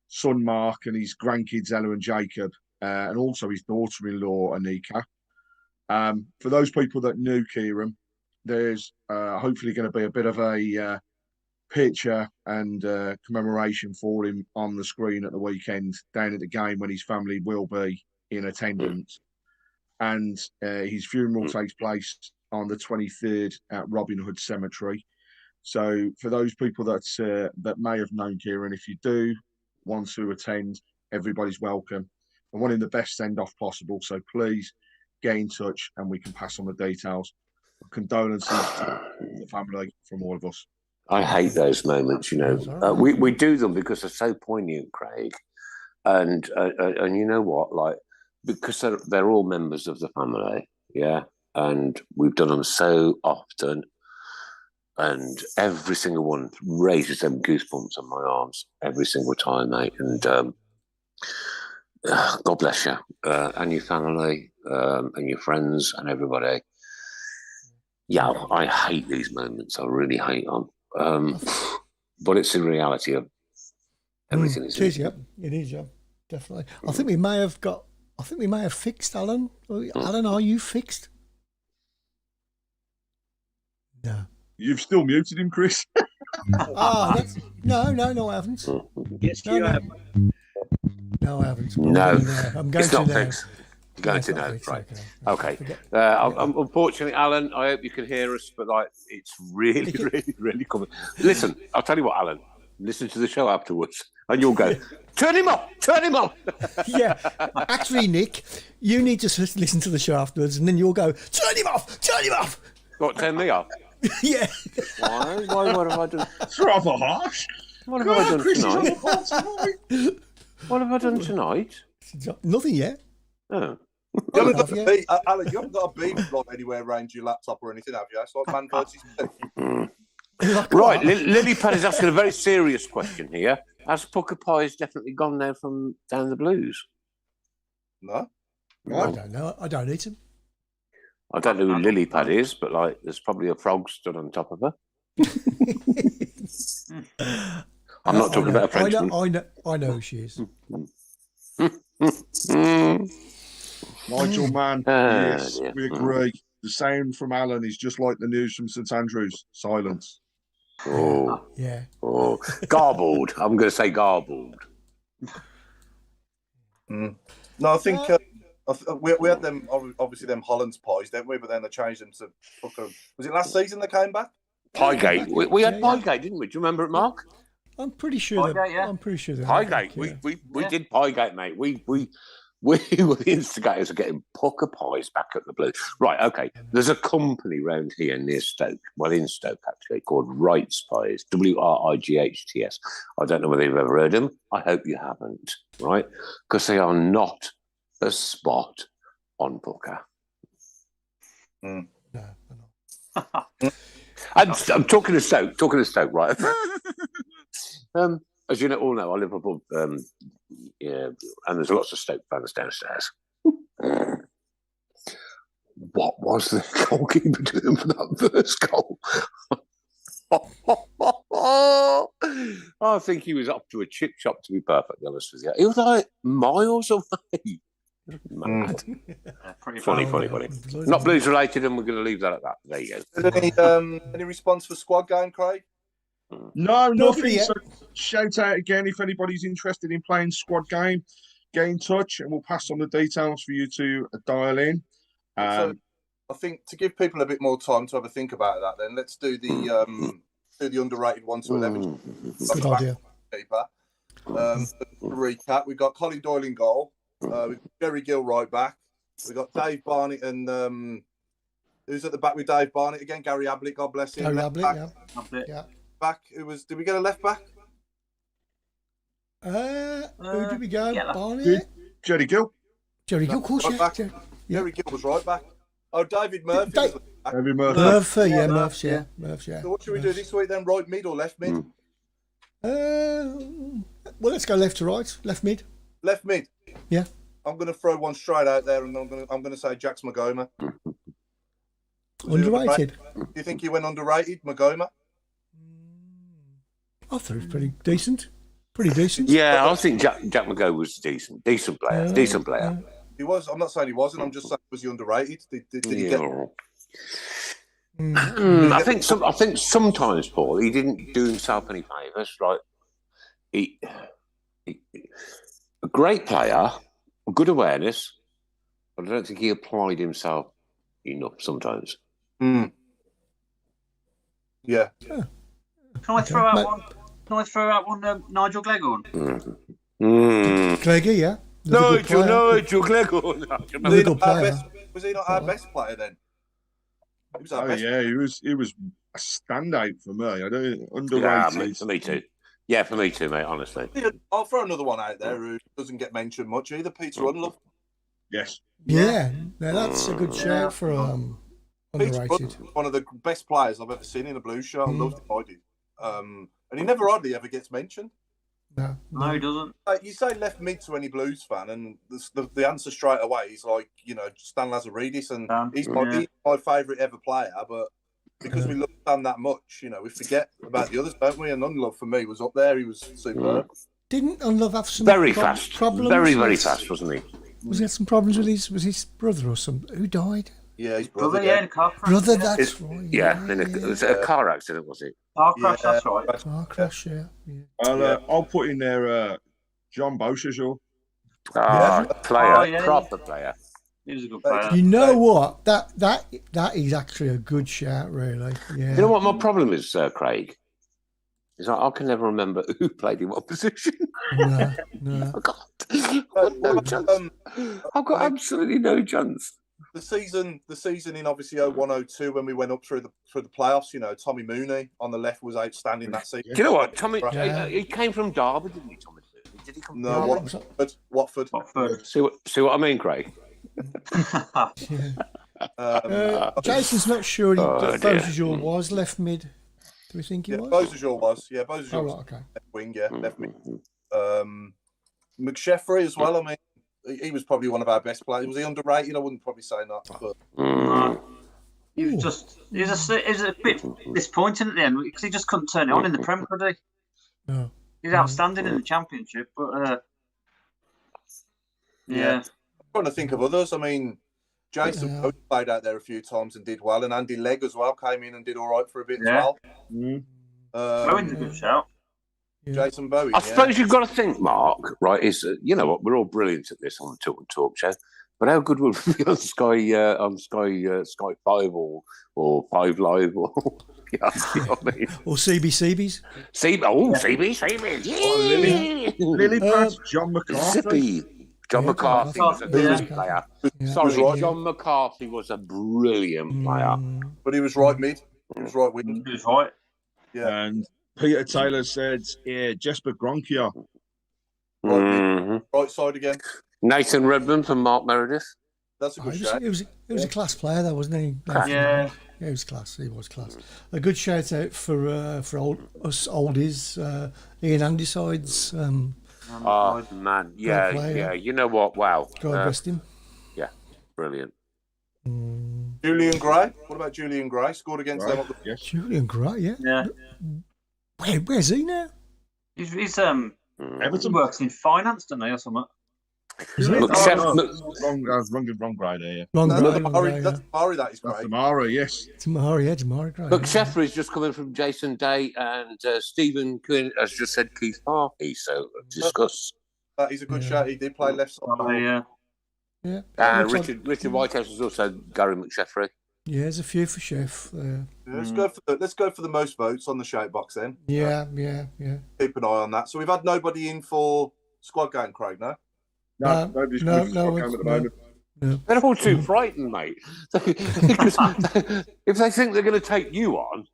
son Mark, and his grandkids Ella and Jacob, and also his daughter-in-law Anika. For those people that knew Kieran, there's hopefully going to be a bit of a picture and commemoration for him on the screen at the weekend down at the game when his family will be in attendance. And his funeral takes place on the 23rd at Robin Hood Cemetery. So for those people that may have known Kieran, if you do want to attend, everybody's welcome. I want him the best send-off possible. So please get in touch and we can pass on the details. Condolences to the family from all of us. I hate those moments, you know. We do them because they're so poignant, Craig. And you know what? Like, because they're all members of the family, yeah? And we've done them so often. And every single one raises them goosebumps on my arms every single time, mate. And God bless you and your family and your friends and everybody. Yeah, I hate these moments. I really hate them. But it's the reality of everything. It is, yeah. It is, yeah. Definitely. I think we may have fixed Alan. Alan, are you fixed? No. You've still muted him, Chris. No, I haven't. Yes, you have. No, I haven't. No, I'm going it's to not now. fixed. You're going to know, right? Okay. Okay. Unfortunately, Alan, I hope you can hear us, but like, it's really, really, really coming. Listen, I'll tell you what, Alan. Listen to the show afterwards, and you'll go, turn him off, turn him off. Yeah, actually, Nick, you need to listen to the show afterwards, and then you'll go, turn him off, turn him off. What, turn me off? Yeah. Why? What have I done? It's rather harsh. What have I done tonight? What have I done tonight? Nothing yet. Oh. You haven't got a beat, Alan, you haven't got a beat like anywhere around your laptop or anything, have you? It's like man versus Right, Lily Pad is asking a very serious question here. Has Pucker Pies definitely gone now from down the blues? No. I don't know. I don't eat them. I don't know who Lily Pad is, but like, there's probably a frog stood on top of her. I'm not talking about a Frenchman. I know who she is. Nigel, man, yes, yeah. we agree. The sound from Alan is just like the news from St Andrews. Silence. Oh, yeah. Oh, garbled. I'm going to say garbled. No, I think we had them, obviously them Hollands pies, didn't we? But then they changed them to was it last season they came back? Piegate. We had Piegate, didn't we? Do you remember it, Mark? I'm pretty sure. Piegate, yeah. I'm pretty sure. Piegate. We did Piegate, mate. We were the instigators of getting Pucker Pies back at the Blue. Right, okay. There's a company round here near Stoke, well, in Stoke actually, called Wright's Pies, Wrights. I don't know whether you've ever heard them. I hope you haven't, right? Because they are not a spot on Pucker. No. I'm talking to Stoke, right? As you all know, I live above, and there's lots of Stoke fans downstairs. What was the goalkeeper doing for that first goal? I think he was up to a chip shop, to be perfectly honest with you. He was like miles away. Mad. Funny. Not Blues related, and we're going to leave that at that. There you go. Any response for squad game, Craig? No, nothing. So shout out again if anybody's interested in playing squad game, get in touch and we'll pass on the details for you to dial in. I think to give people a bit more time to have a think about that, then let's do the underrated 1 to 11. Good idea. Keeper. Recap: we've got Colin Doyle in goal. We've got Jerry Gill right back. We've got Dave Barnett and who's at the back with Dave Barnett again? Gary Ablett, God bless him. Gary Ablett, yeah. Back. Who was? Did we get a left back? Who did we go? Yeah, Barnett? Jerry Gill. Jerry Gill, of course, Right yeah. back. Jerry Jerry Gill was right back. Oh, David Murphy. Was left back. Every Murphy. Murphs, yeah. So what should we do this week then? Right mid or left mid? Well, let's go left to right. Left mid. Left mid. Yeah. I'm going to throw one straight out there, and I'm going to say Jax Magoma. Underrated. Do you think he went underrated, Magoma? I thought he was pretty decent. Pretty decent. Yeah, I think Jack McGowan was decent player. Decent player. He was. I'm not saying he wasn't. I'm just saying, was he underrated? Did he get? I think sometimes, Paul, he didn't do himself any favours. Right? He a great player, good awareness, but I don't think he applied himself enough sometimes. Yeah. Can I throw out one? Can I throw out one? Nigel Gleghorn. Gleggy, yeah. Nigel Gleghorn. Was he not our best player then? He was our best. Yeah, he was a standout for me. I don't underrated. Yeah, for me too. Yeah, for me too, mate. Honestly. I'll throw another one out there who doesn't get mentioned much either. Peter Unlove. Yes. Yeah, that's a good shout for Peter underrated. Unlove, one of the best players I've ever seen in a Blues shirt. I loved him. I did. And he never hardly ever gets mentioned. No, he doesn't. You say left mid to any Blues fan, and the answer straight away is like, Stan Lazaridis, and he's my favourite ever player. But because we love Stan that much, we forget about the others, don't we? And Unlove for me was up there. He was superb. Didn't Unlove have some Very fast, problems? very fast, wasn't he? Was he had some problems with his brother or something? Who died? Yeah, his brother. In a car crash. Brother, that's right. Yeah, it was a car accident, was it? Car crash, that's right. Car crash, yeah. I'll put in there John Beauchesneau. Player, proper player. He was a good player. You know what? That is actually a good shout, really. Yeah. You know what my problem is, Craig? Is I can never remember who played in what position. No. I've got no chance. I've got absolutely no chance. The season in obviously 01-02 when we went up through the playoffs, Tommy Mooney on the left was outstanding that season. Do you know what, Tommy? He came from Derby, didn't he, Tommy? Did he come? No, Watford. See what I mean, Craig? Jason's not sure that Beauchesneau was left mid. Do we think he was? Beauchesneau was. Yeah, Beauchesneau was okay. left wing, left mid. McSheffrey as well. I mean, he was probably one of our best players. Was he underrated? I wouldn't probably say that. But He was a bit disappointing at the end because he just couldn't turn it on in the Prem, could he? No. He's outstanding in the Championship, but I'm trying to think of others. I mean, Jason Bowie played out there a few times and did well, and Andy Legg as well came in and did all right for a bit as well. Bowen's a good shout. Jason Bowie. I suppose you've got to think, Mark, right, is, you know what, we're all brilliant at this on the Tilton Talk Show, but how good would we be on Sky 5 or 5 Live or, you know what I mean? Or CBCBs? CBCBs, yeah! Lily Pads, John McCarthy. John McCarthy was a good player. Yeah. Sorry, John McCarthy was a brilliant player. But he was right mid. He was right wing. He was right. Yeah. And Peter Taylor said, Jesper Gronkia. Right side again. Nathan Redmond from Mark Meredith. That's a good shout. He was a class player, though, wasn't he? Yeah. Yeah, he was class. He was class. A good shout out for us oldies. Ian Andysides. Oh man, yeah. You know what? Wow. God rest him. Yeah, brilliant. Julian Gray. What about Julian Gray? Scored against them. Yes. Julian Gray, yeah. Yeah. Where's he now? He's Everton works in finance, doesn't he, or something? Wrong grade there, yeah. That's Mari, that is great. Tamara, yes. Tamari, great. Look, Sheffrey's just coming from Jason Day, and Stephen Quinn has just said Keith Harvey, so discuss. That is a good shout. He did play left side. Yeah. Yeah. Richard Whitehouse was also Gary McSheffrey. Yeah, there's a few for Chef. Yeah, let's go for the most votes on the shout box then. Yeah. Keep an eye on that. So we've had nobody in for squad game, Craig. No. Nobody's no, at the moment. They're all too frightened, mate. Because if they think they're going to take you on,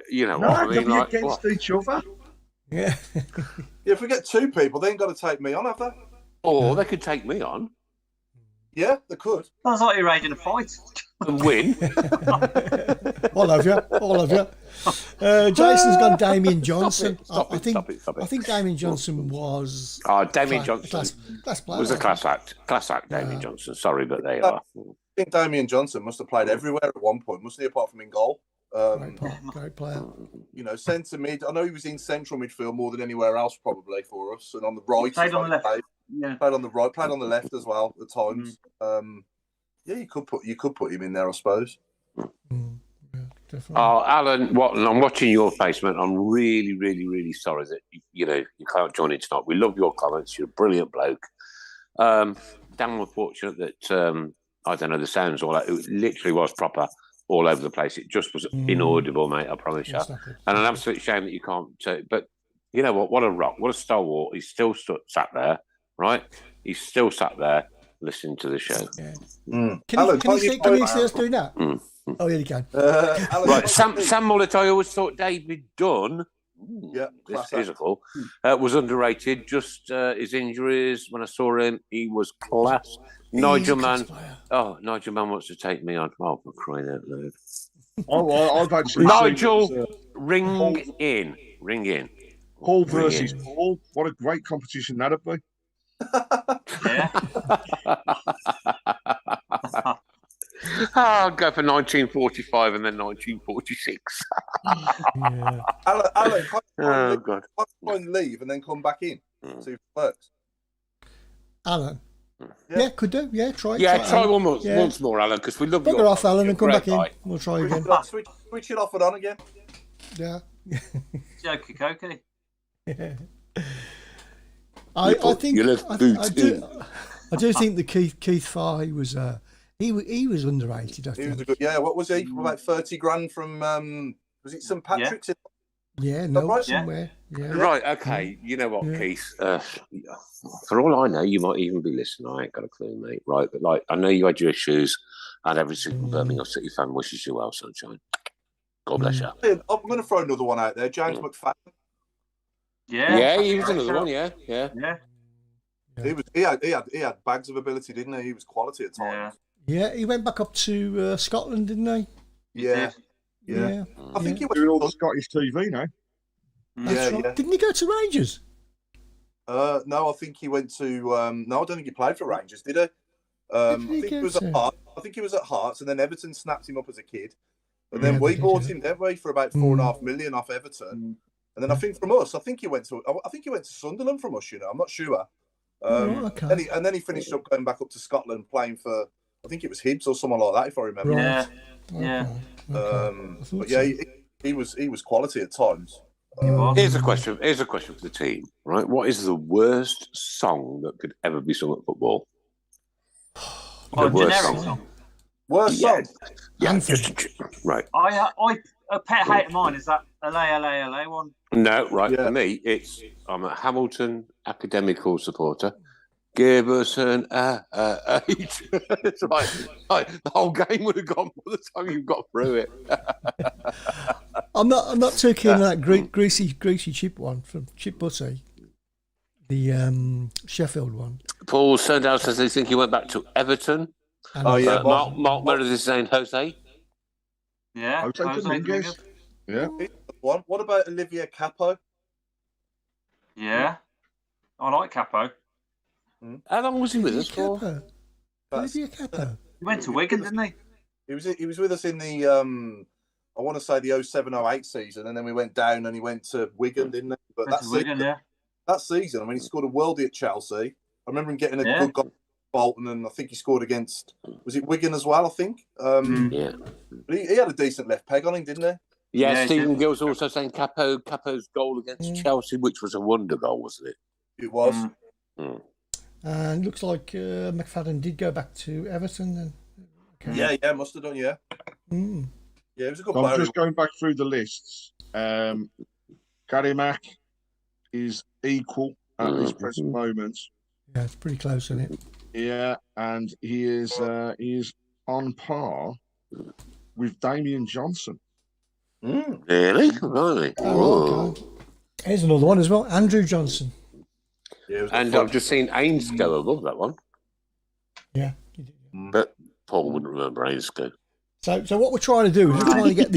you know, No, what I mean, they'll be like, against each other. Yeah. Yeah, if we get 2 people, they ain't got to take me on, have they? or they could take me on Yeah, they could. Sounds like you're raging a fight. and win. All of you. Jason's gone Damien Johnson. Stop it. I think Damien Johnson was. Damien Johnson class player, was a class act. Damien Johnson. Sorry, but they are. I think Damien Johnson must have played everywhere at one point, mustn't he? Apart from in goal. Great player. You know, centre mid. I know he was in central midfield more than anywhere else, probably for us, and on the right. Played on the left. Yeah. Played on the right. Played on the left as well at times. Yeah, you could put him in there, I suppose. Yeah, definitely. Oh, Alan, I'm watching your face, man. I'm really, really, really sorry that you can't join in tonight. We love your comments. You're a brilliant bloke. Damn unfortunate that I don't know, the sounds all that. It literally was proper all over the place. It just was inaudible, mate. I promise you. And an absolute shame that you can't. But you know what? What a rock! What a stalwart! He's still sat there, right? He's still sat there listening to the show. Yeah. Can you see us doing that? Oh, yeah, you can. Right, Sam Mullet, I always thought David Dunn, this physical, was underrated. Just his injuries, when I saw him, he was class. Nigel Mann wants to take me on. Oh, for crying out loud. I've actually Nigel, seen ring in. Paul versus Paul. What a great competition that'd be. Yeah. I'll go for 1945 and then 1946. Alan, God. try and leave and then come back in. See if it works. Alan. Yeah, could do. Yeah, try. Try once more, Alan, because we love you. Bugger off, Alan, and come back in. Guy. We'll try again. Switch it off and on again. Yeah. Okie Yeah. I do think that Keith Farley was he was underrated. I think. He was a good. Yeah, what was he? About 30 grand from was it St Patrick's? Yeah, no, right? somewhere. Yeah. Right, okay. You know what, Keith? For all I know, you might even be listening. I ain't got a clue, mate. Right, but like, I know you had your issues, and every single Birmingham City fan wishes you well, sunshine. God bless you. I'm going to throw another one out there. James McFadden. Yeah, he was another one. Yeah. He had bags of ability, didn't he? He was quality at times. Yeah, he went back up to Scotland, didn't he? Yeah. I think he went doing all the Scottish TV now. That's right. Didn't he go to Rangers? No, I think he went to. No, I don't think he played for Rangers, did he? I think he was at Hearts. I think he was at Hearts, and then Everton snapped him up as a kid, and then we bought him, didn't we, for about $4.5 million off Everton. And then I think from us, I think he went to Sunderland from us. You know, I'm not sure. Okay. And then he finished up going back up to Scotland, playing for, I think it was Hibs or someone like that, if I remember. Yeah. But yeah, he was quality at times. Here's a question for the team, right? What is the worst song that could ever be sung at football? Generic song. Worst song? Yeah, right. A pet hate of mine is that LA one. No, right. For me, I'm a Hamilton academical supporter. Give us an 8. It's like the whole game would have gone by the time you got through it. I'm not too keen on that greasy chip one from Chip Butty, the Sheffield one. Paul Sundown says they think he went back to Everton. Mark Meredith is saying Jose. Yeah, Jose Dominguez. Yeah. What about Olivier Capo? Yeah, I like Capo. How long was he with us for? Olivier Capo. He went to Wigan, didn't he? He was with us in the I want to say the 07-08 season, and then we went down and he went to Wigan, didn't he? But that season, I mean, he scored a worldie at Chelsea. I remember him getting a good goal at Bolton, and I think he scored against, was it Wigan as well, I think? Yeah. But he had a decent left peg on him, didn't he? Yeah, Stephen Gill's also saying Capo's goal against Chelsea, which was a wonder goal, wasn't it? It was. And looks like McFadden did go back to Everton then. Okay. Yeah, must have done, yeah. Yeah, it was a good So player. I'm just going back through the lists. Gary Mack is equal at this present moment. Yeah, it's pretty close, isn't it? Yeah, and he is on par with Damian Johnson. Really? Really? Oh, okay. Here's another one as well. Andrew Johnson. Yeah, And I've just seen Ains go above that one. Yeah. But Paul wouldn't remember Ains go. So what we're trying to do is we're trying to get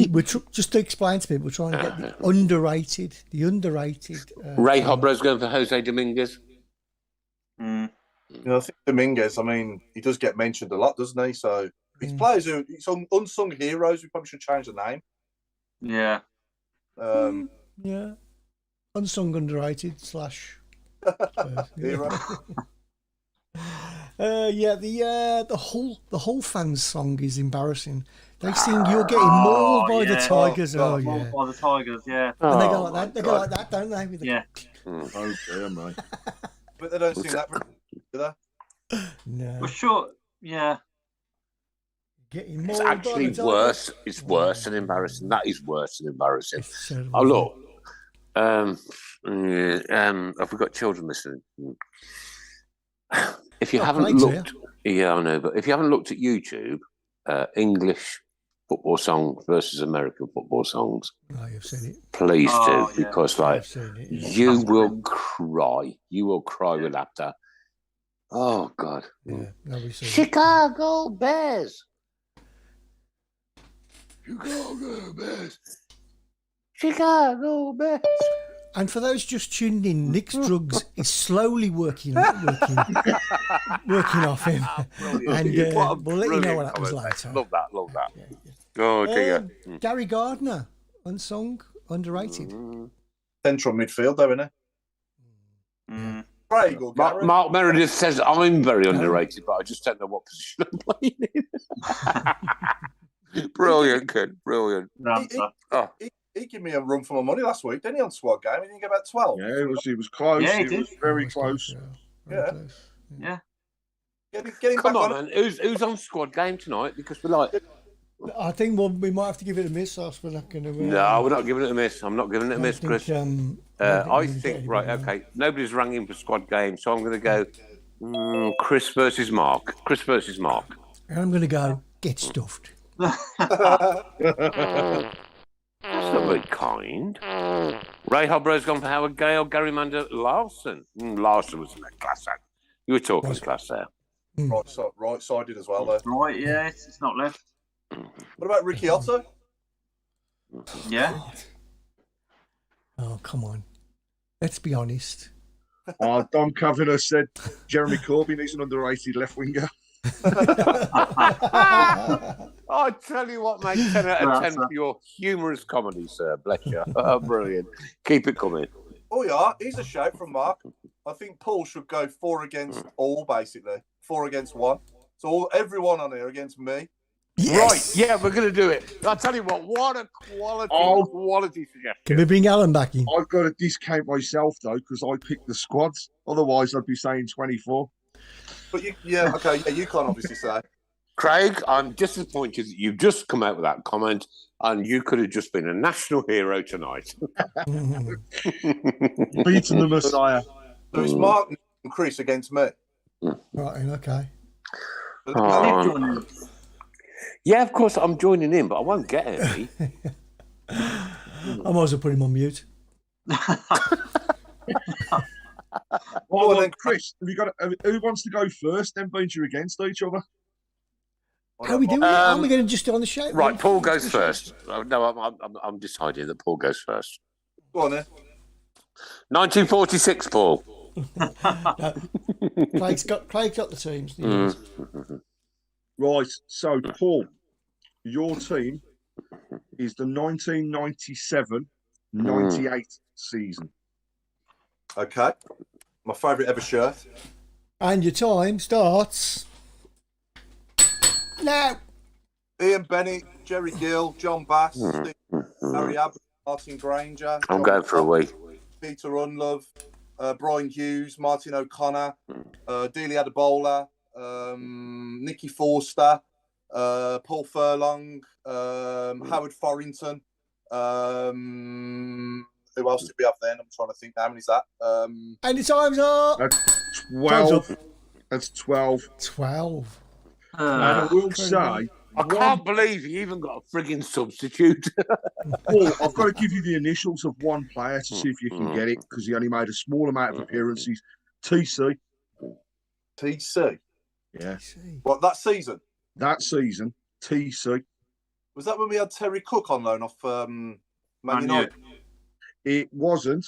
just to explain to people, we're trying to get the underrated. Ray Hobro's going for Jose Dominguez. You know, I think Dominguez, I mean, he does get mentioned a lot, doesn't he? So it's players who, it's unsung heroes. We probably should change the name. Yeah. Yeah. Unsung underrated / Hero. The whole fans song is embarrassing. They sing "You're Getting Mauled by the Tigers." Oh, yeah. Mauled by the Tigers, yeah. And they go like that. They go like that, don't they? With the... Yeah. Oh dear, mate. But they don't sing that, do they? No. Well, sure. Yeah. Getting It's mauled actually by the worse. Tigers. It's worse than embarrassing. That is worse than embarrassing. It's terrible. Oh, look. Have we got children listening? If you haven't thanks, looked, yeah, I know, but if you haven't looked at YouTube, English football songs versus American football songs, Oh, you've seen it. please do, yeah. because I've like seen it. Yeah. you will cry. You will cry with laughter. Oh God! Yeah, nobody's seen it. Chicago Bears. Chicago Bears. Chicago Bears. And for those just tuned in, Nick's drugs is slowly working off him. And we'll let you know what happens later. Love that. Oh dear. Gary Gardner, unsung, underrated. Central midfield, though, isn't he? Craig or Gary? Mark Meredith says I'm very underrated, but I just don't know what position I'm playing in. Brilliant, kid. Brilliant. He gave me a run for my money last week, didn't he, on squad game? He didn't get about 12. Yeah, it was close. Yeah, he it did. was very close. Yeah. Yeah. Get him Come back on, man. Who's on squad game tonight? Because we're like, I think we might have to give it a miss, else we're not going to. no, we're not giving it a miss. I'm not giving it a miss, Chris. I think, right, okay. okay. Nobody's rang in for squad game, so I'm going to go Chris versus Mark. Chris versus Mark. And I'm going to go get stuffed. That's not very kind. Ray Hobro's gone for Howard Gale, Gary Mander, Larson. Larson was in that class act. You were talking class there. Right-sided as well, though. Right, yeah, it's not left. What about Ricky Otto? Yeah. Oh, come on. Let's be honest. Dom Kavanagh said Jeremy Corbyn is an underrated left winger. I tell you what, mate, 10 out of 10 for your humorous comedy, sir. Bless you. Oh, brilliant. Keep it coming. Oh, yeah, he's a shout from Mark. I think Paul should go 4 against all, basically. 4 against 1. So everyone on here against me. Yes. Right, yeah, we're going to do it. I'll tell you what a quality suggestion. Can we bring Alan back in? I've got to discount myself, though, because I picked the squads. Otherwise, I'd be saying 24. But you can't obviously say. Craig, I'm disappointed that you've just come out with that comment and you could have just been a national hero tonight. Beating the Messiah. So it's Mark and Chris against me. Right, okay. Yeah, of course, I'm joining in, but I won't get any. I might as well put him on mute. Well, then, Chris, have you got who wants to go first? Then both you against each other. How are we doing? Are we going to just do on the show? Right, Paul goes first. No, I'm deciding that Paul goes first. Go on then. 1946, Paul. No. Craig's got the teams. Right, so Paul, your team is the 1997-98 season. Okay. My favourite ever shirt. And your time starts now. Ian Bennett, Jerry Gill, John Bass, Harry Abbott, Martin Granger. I'm going for a week. Peter Unlove, Brian Hughes, Martin O'Connor, Dealey Adebola, Nicky Forster, Paul Furlong, Howard Forrington. Who else did we have then? I'm trying to think. How many's that? And the time's up. That's Time's 12. up. That's 12. 12. And I will say, I can't believe he even got a frigging substitute. Paul, I've got to give you the initials of one player to see if you can get it, because he only made a small amount of appearances. TC. TC. Yeah. What, that season? That season, TC. Was that when we had Terry Cook on loan off Man United? It wasn't.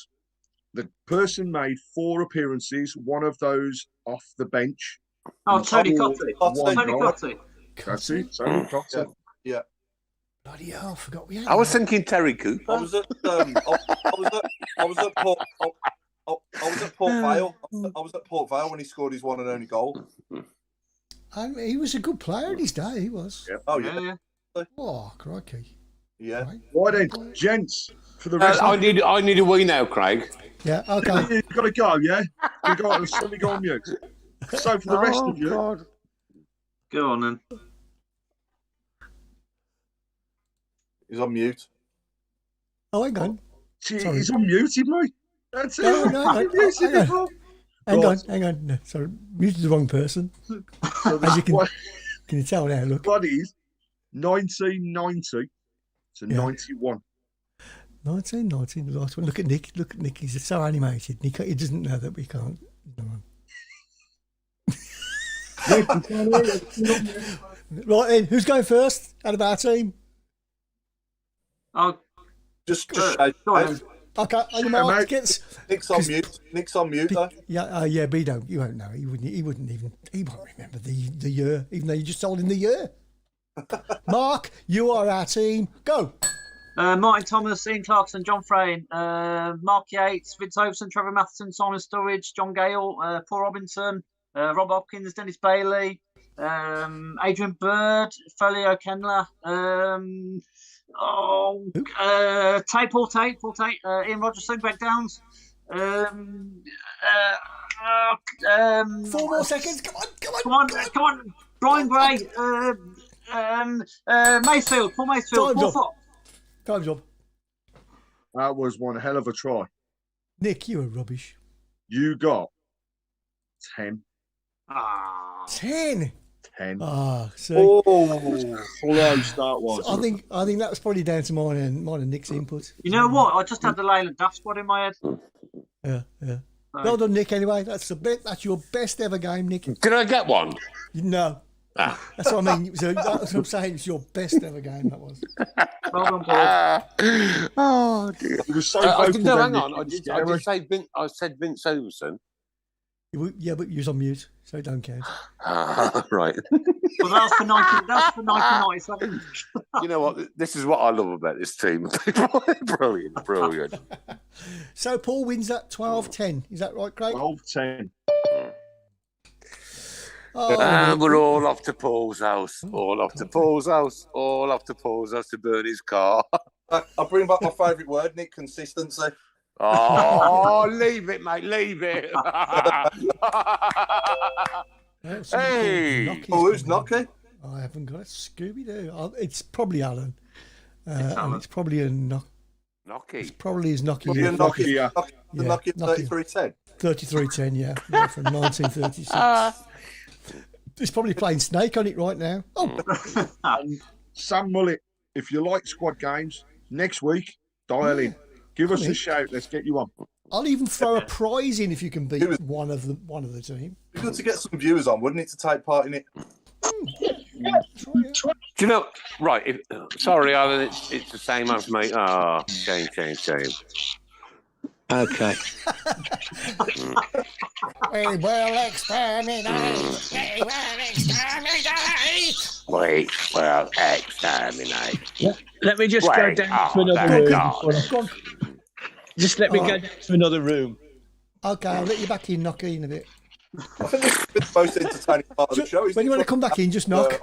The person made 4 appearances, one of those off the bench. Oh, Tony scored Cottee. one Tony goal. Cottee. That's it. Tony Cottee. Yeah. Bloody hell, I forgot we had I was that. thinking Terry Cooper. I was at Port Vale. I was at Port Vale when he scored his one and only goal. And he was a good player in his day, he was. Yep. Oh yeah. Oh, crikey. Yeah. Right. Right then, gents, for the rest I of need a wee now, Craig. Yeah, okay. You've got to go, yeah? We've got to suddenly go on mute. So for the rest of you, God. Go on then. He's on mute. Oh, hang on. Gee, Sorry. he's unmuted me. That's it. No, Unmuted hang him, bro. Hang on. No, sorry, muted the wrong person. So As you can, the can you tell now? Look, squad is 1990 to 91. 1990, the last one. Look at Nick. Look at Nick. He's so animated. He doesn't know that we can't. No. Right then, who's going first out of our team? Oh, Just go shake. on. Okay, on your Mate. mark, gets. Nick's on mute. Nick's on mute though. Yeah, yeah, but you won't know. He wouldn't even. He won't remember the year, even though you just told him the year. Mark, you are our team. Go. Martin Thomas, Ian Clarkson, John Frayne, Mark Yates, Vince Overson, Trevor Matheson, Simon Sturridge, John Gale, Paul Robinson, Rob Hopkins, Dennis Bailey, Adrian Bird, Folio Kenler, Paul Tate, Ian Rogerson, Greg Downs. 4 more seconds. Come on. Come on. Brian Gray, Mayfield, Paul Mayfield, Time's Paul up. Fox. Time's up. That was one hell of a try. Nick, you were rubbish. You got 10. 10. 10. Ah, see. Slow start was. I think that was probably down to mine and Nick's input. You know what? I just had the Leyland Daft squad in my head. Yeah. So- Well done, Nick. Anyway, that's your best ever game, Nick. Did I get one? No, that's what I mean. So that's what I'm saying. It's your best ever game. That was. Well done, Paul. Oh dear. It was so No, vocal hang then, on. Nick, I it was did scary. say I said Vince Overson. Yeah, but you was on mute, so it don't count. Right. Well, that was for 1997. You know what? This is what I love about this team. Brilliant. So Paul wins that 12-10. Is that right, Craig? 12-10. Oh, And we're all off to Paul's house. All off to Paul's house to burn his car. I'll bring back my favourite word, Nick: consistency. Oh, leave it, mate. Leave it. Hey. Oh, who's Nocky? I haven't got it. Scooby-Doo. It's probably Alan. And Alan. it's probably a Knocky. probably his Nocky. Probably a Nocky. Yeah. The Yeah, Nocky Nocky. 3310. 3310, yeah from 1936. It's probably playing Snake on it right now. Oh, Sam Mullet, if you like squad games, next week, dial in. Give us a shout. Let's get you on. I'll even throw a prize in if you can beat Who is- one of the team. It'd be good to get some viewers on, wouldn't it, to take part in it? Try it. Do you know? Right. Sorry, Alan. It's the same as me. Oh, shame. Okay. We will exterminate. We will exterminate. We will exterminate. Let me just go Wait, down to oh, another thank room. God. Go on. Just let me go down to another room. Okay, I'll let you back in, knock in a bit. I think this is the most entertaining part of the show. When you want to come back in, just knock.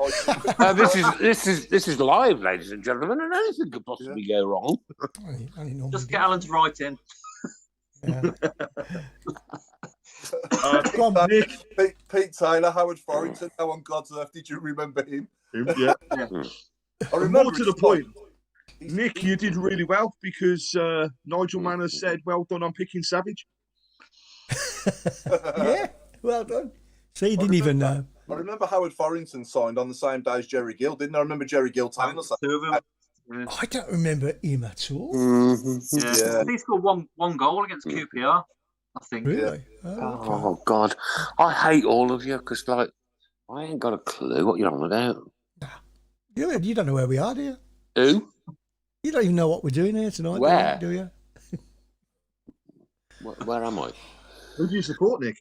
This is live, ladies and gentlemen, and anything could possibly go wrong. Only normally Just do. get Alan to write in. Yeah. Go on, Nick. Pete Taylor, Howard Farrington. How on God's earth did you remember him? Yeah. I remember More to his the point, He's- Nick, you did really well because Nigel Manners said, "Well done on picking Savage." Yeah, well done. So you didn't even know. I remember Howard Farrington signed on the same day as Jerry Gill, didn't I? remember Jerry Gill telling us that. Two of them. Yeah. I don't remember him at all. Yeah. Yeah. I think he scored one goal against QPR, I think. Really? Oh, okay. Oh God, I hate all of you because like I ain't got a clue what you're on about. You don't know where we are, do you? Who? You don't even know what we're doing here tonight, Where? do you? Where am I? Who do you support, Nick?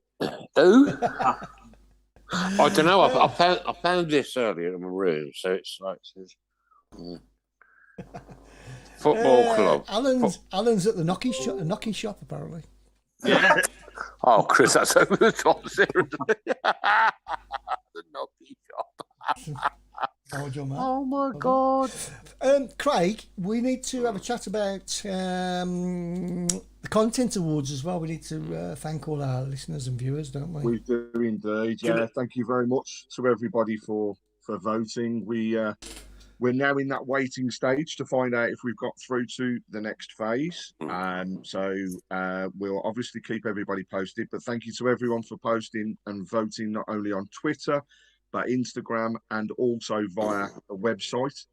Who? I don't know. I found this earlier in my room, so it's like it says, football club. Alan's at the Nocky shop apparently. Yeah. Oh, Chris, that's over the top, seriously. The Nocky shop. Oh my God. Craig, we need to have a chat about the Content Awards as well. We need to thank all our listeners and viewers, don't we? We do indeed. Yeah, thank you very much to everybody for voting. We're now in that waiting stage to find out if we've got through to the next phase. So we'll obviously keep everybody posted. But thank you to everyone for posting and voting, not only on Twitter, but Instagram and also via the website.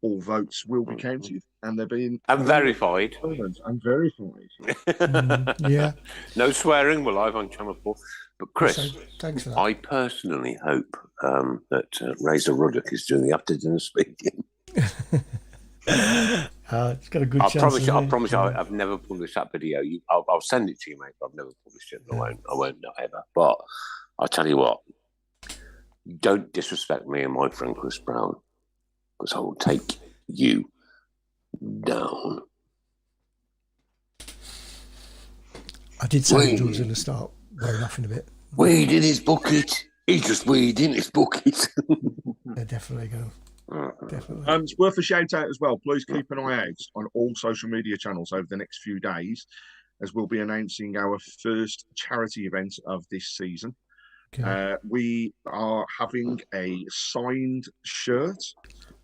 All votes will be counted and they're being verified. And verified. Yeah. No swearing. We're live on Channel 4. But Chris, So, thanks for that. I personally hope that Razor Ruddock is doing the after dinner speaking. It's got a good I chance. promise you, I've never published that video. I'll send it to you, mate. But I've never published it. I won't, not ever. But I'll tell you what. Don't disrespect me and my friend Chris Browne, because I will take you down. I did say George was going to start wearing off in a bit. Weed in his bucket. He's just weed in his bucket. They definitely go. Definitely. It's worth a shout out as well. Please keep an eye out on all social media channels over the next few days, as we'll be announcing our first charity event of this season. Okay. We are having a signed shirt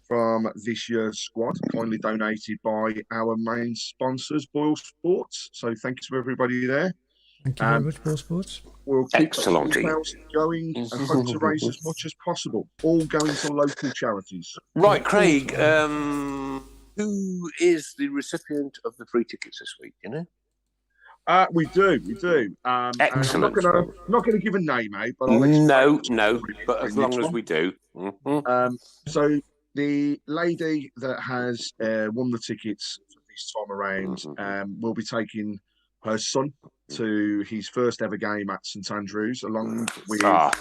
from this year's squad, kindly donated by our main sponsors, Boyle Sports. So thank you to everybody there. Thank you very much, Paul Sports. We'll keep Excellent. the emails going and hope to raise as much as possible, all going to local charities. Right, Craig, who is the recipient of the free tickets this week, you know? We do. Excellent. I'm not going to give a name, mate, but I'll explain. No, but as long as we do. So the lady that has won the tickets for this time around will be taking her son to his first ever game at St Andrews, along with her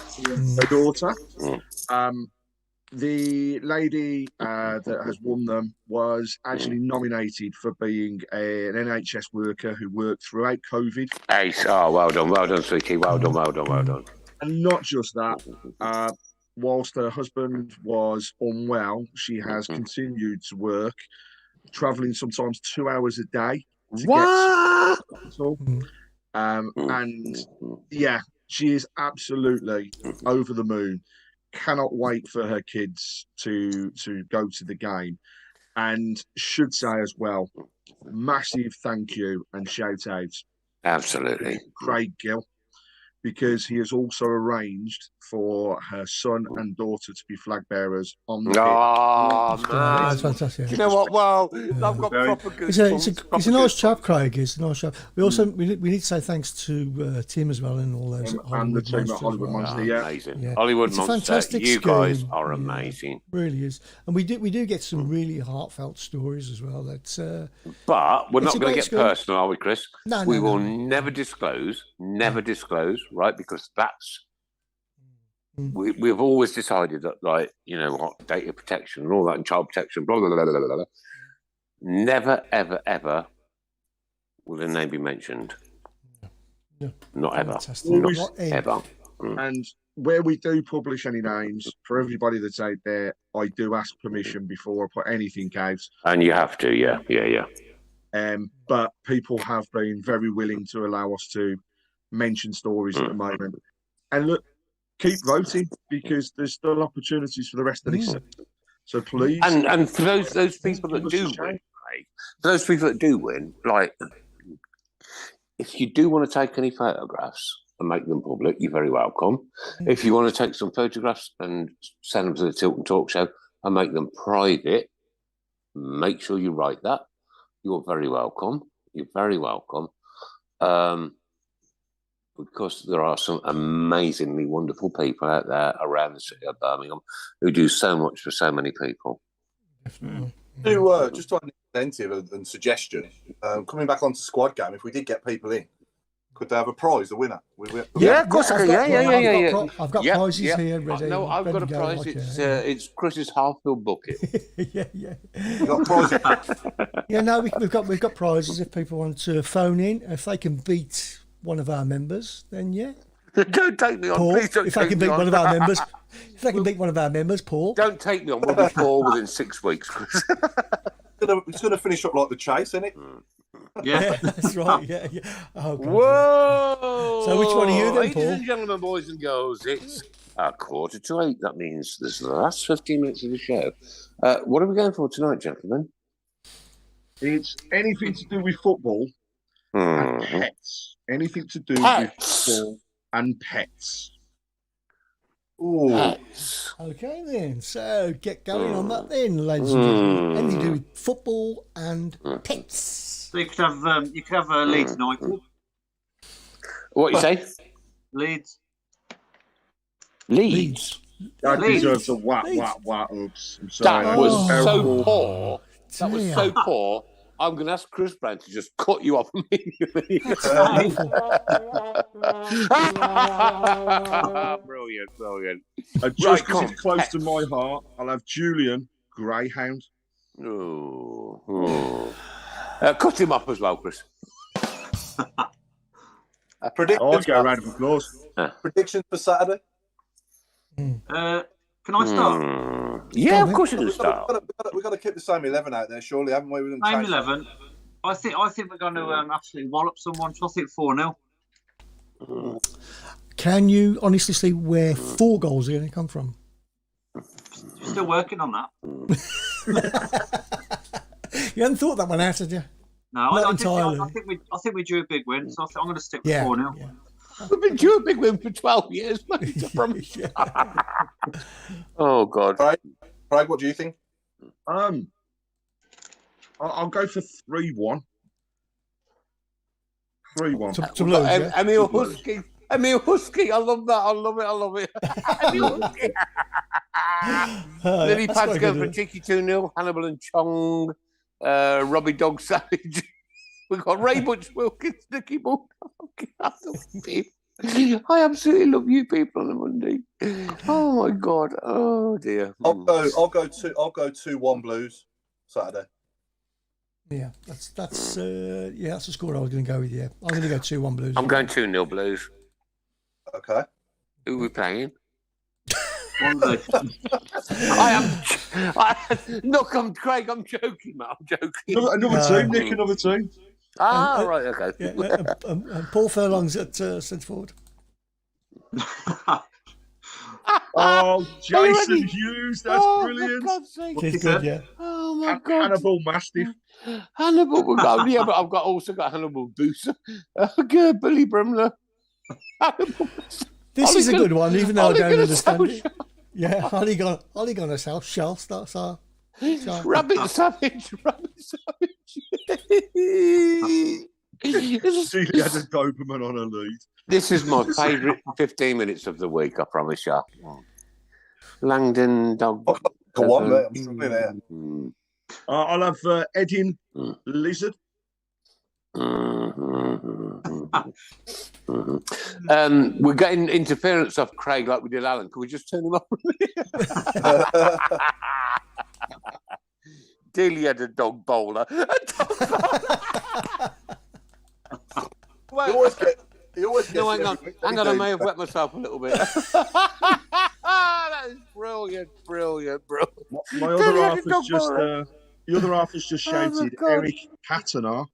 daughter. The lady that has won them was actually nominated for being an NHS worker who worked throughout COVID. Ace. Oh, well done, sweetie. Well done. And not just that, whilst her husband was unwell, she has continued to work, travelling sometimes 2 hours a day to get to the hospital. And yeah, she is absolutely over the moon. Cannot wait for her kids to go to the game, and should say as well, massive thank you and shout out, Absolutely, Craig Gill, because he has also arranged for her son and daughter to be flag bearers on the pitch. That's fantastic. You know what? Well, I've got proper good. It's a nice chap, Craig. It's a nice chap. We also we need to say thanks to Tim as well and all those And the team at Hollywood Monster. Amazing. Yeah. Hollywood It's a Monster. fantastic You guys scheme. are amazing. Really is, and we do get some really heartfelt stories as well. That's But we're It's not a going great to get school. personal, are we, Chris? No, we no, will no. never disclose, right? Because that's we've always decided that, like, you know what, data protection and all that, and child protection, blah blah blah blah blah. Blah. Never, ever, ever will a name be mentioned. No. Not ever. Fantastic. Always Not Ever. And where we do publish any names, for everybody that's out there, I do ask permission before I put anything out. And you have to, yeah. But people have been very willing to allow us to mention stories at the moment. And look, keep voting because there's still opportunities for the rest of this season. So please, and for those people that do win, right, for those people that do win, like if you do want to take any photographs and make them public, you're very welcome. If you want to take some photographs and send them to the Tilton Talk Show and make them private, make sure you write that. You're very welcome. You're very welcome. Because there are some amazingly wonderful people out there around the city of Birmingham who do so much for so many people. Definitely. Just to add an incentive and suggestion, coming back onto squad game, if we did get people in, could they have a prize, a winner? Yeah, of course. I've got Yeah, prizes yeah. here ready. No, I've got a prize. It's Chris's half-filled bucket. yeah. You got prizes. Yeah, no, we've got prizes if people want to phone in. If they can beat one of our members, then yeah. Don't take me on, Paul, please. Don't if they take can me beat on. one of our members, Paul. Don't take me on. We'll be 4 within 6 weeks, Chris. It's going to finish up like the chase, isn't it? Yeah. That's right. Yeah. Oh, God, Whoa! So which one are you then, Ladies Paul? and gentlemen, boys and girls, it's 7:45. That means this is the last 15 minutes of the show. What are we going for tonight, gentlemen? it's anything to do with football and pets. Anything to do with football and pets. Ooh. Pets. Okay then. So get going on that then, ladies and gentlemen. Anything to do with football and pets. So you could have Leeds United. What you say? Leeds. Leeds. That Leeds. deserves a whack, oops. I'm sorry. That was so terrible. poor. That was so poor. I'm going to ask Chris Browne to just cut you off immediately. Brilliant. Just because it's close to my heart, I'll have Julian Greyhound. Cut him off as well, Chris. I'll give a round of applause. Predictions for Saturday? Can I start? Yeah, of course you can start. We've got to keep the same 11 out there, surely, haven't we? Same 11. I think we're going to absolutely wallop someone. So I think 4-0. Can you honestly see where 4 goals are going to come from? Still working on that. You hadn't thought that one out, had you? No, Not I entirely. think we drew a big win, so I'm going to stick with 4-0. Yeah. We've been due a big win for 12 years, mate. I promise. Oh, God. Craig, what do you think? I'll go for 3-1. 3-1. To Blues, yeah? Emil Husky. I love that. I love it. Emil Husky. Lily Pascoe for Cheeky 2-0. Hannibal and Chong. Robbie Dog Savage. We've got Ray Butch Wilkins, Nicky Bull. I absolutely love you people on a Monday. Oh my God. Oh dear. I'll go 2-1 Blues Saturday. Yeah, that's a score I was going to go with. Yeah, I'm going to go 2-1 Blues. I'm going 2-0 Blues. Okay. Who are we playing? One Look, Craig. I'm joking, mate. I'm joking. Another team, Nick. Another team. Right. Okay. Yeah, Paul Furlong's at centre forward. Oh, Jason Hughes. That's brilliant. For God's sake. It's good, yeah. Oh my God. Hannibal Mastiff. Hannibal. But I've also got Hannibal Booser. Good, Billy Brimler. This is a good one, even though I don't understand Savage. it. Yeah, Holly Gunner's house. Shell starts our. Rabbit Savage. Celia had a Doberman on her lead. This is my favourite 15 minutes of the week, I promise you. Langdon Dog. Go on, mate. I'm struggling there. I'll have Edding Lizard. We're getting interference off Craig like we did Alan. Can we just turn him off? Dilly had a dog bowler. He always gets No, hang on. Hang on, I may have wet myself a little bit. That is brilliant. My other half has just the other half has just shouted Eric Cantona.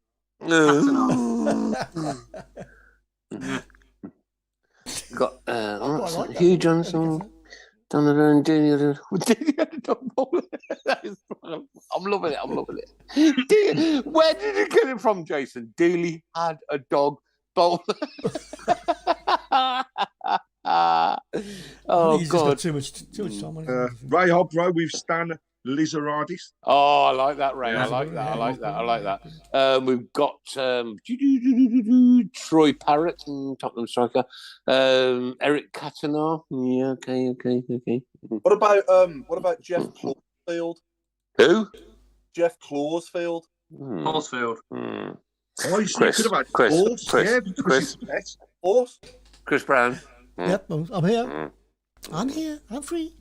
Got quite like that Hugh one. Johnson. Donovan, Dilly had a dog bowl. I'm loving it. I'm loving it. Where did you get it from, Jason? Dilly had a dog bowl. Oh, He's just God. got too much time on it. Ray Hobro with Stan Lizardis. Oh, I like that, Ray. I like that. I like that. I like that. We've got Troy Parrott, Tottenham striker. Eric Cantona. Yeah, okay. What about Jeff Clausfield? Who? Jeff Clausfield. Horsfield. Oh, you Chris, could have had Chris, horse. Chris, Yeah, because Chris. it's a pet. Horse. Chris Browne. Yep, I'm here. I'm here. I'm free.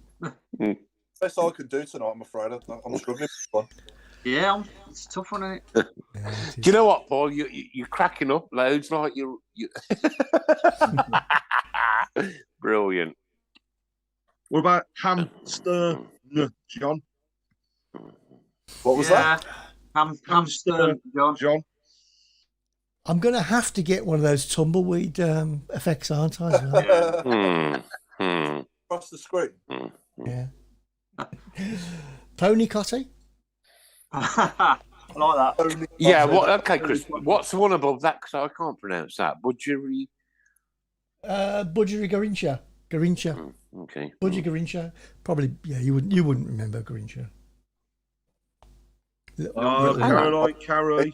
Best I could do tonight, I'm afraid. I'm struggling with one. Yeah, it's a tough one, isn't it? Do you know what, Paul? You're cracking up loads like you. Brilliant. What about Hamster John? What was that? Hamster, John. John. I'm going to have to get one of those tumbleweed effects, aren't I? As well? Across the screen. Yeah. Pony Cotty? I like that. Yeah. Okay, Chris. What's the one above that? Because I can't pronounce that. Budgery. Budgery Garincha. Okay. Budgie Garincha. Probably, yeah, you wouldn't remember Garincha. Caroline, Carrie,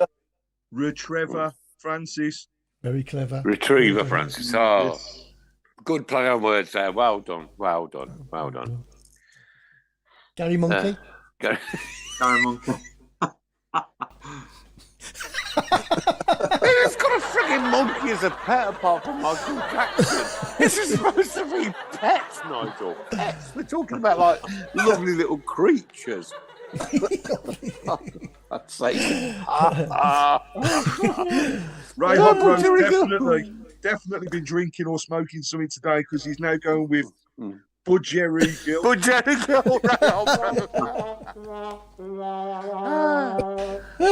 Retrevor, Francis. Very clever. Retriever, Francis. Oh, good play on words there. Well done. Well done. Well done. Gary Monkey. Go. Gary Monkey. It's got a frigging monkey as a pet apart from Michael Jackson. This is supposed to be pets, Nigel. Pets. We're talking about like lovely little creatures. I'd say. Ray Hobro's definitely been drinking or smoking something today because he's now going with Budgerry Gill. Budgerry Gill.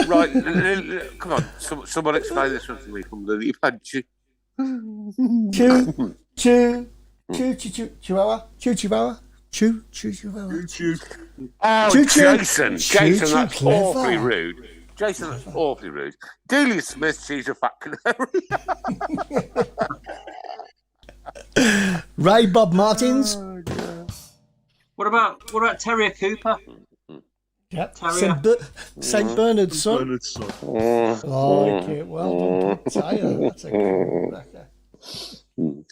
Right, come on. Someone explain this one to me from the Punch. Chihuahua. Oh, Choo-choo. Jason. Jason, that's clever. awfully rude. Jason, that's awfully rude. Delia Smith, she's a fat canary. Ray Bob Martins. What about Terrier Cooper? Yep. Terrier. St. Bernard's son. Bernard's son. Oh, okay. Well done. That's a good one.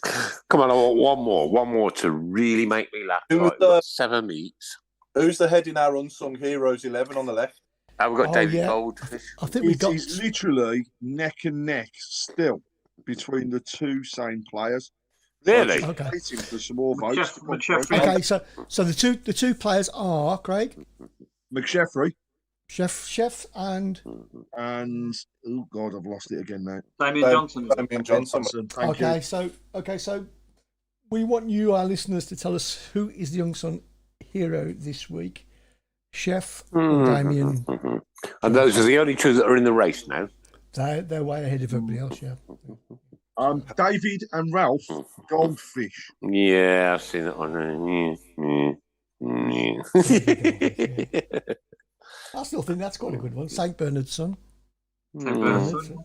Come on, I want one more to really make me laugh. Who was Right, we've the- got 7 meets. Who's the head in our unsung heroes 11 on the left? We've got Oh, David yeah. Goldfish. I think we got. It's literally neck and neck still between the two same players. Really? So I'm Okay. waiting for some more votes to come McSheffrey. through. Okay, so the two players are Craig, McSheffrey Chef, and oh god, I've lost it again now. Damien Johnson. Damien Johnson. Thank you. so we want you, our listeners, to tell us who is the unsung hero this week, Chef or Damien. And those are the only two that are in the race now. They're way ahead of everybody else. Yeah. David and Ralph Goldfish. Yeah, I've seen that one. I still think that's quite a good one. St. Bernard's son. St. Bernard's son.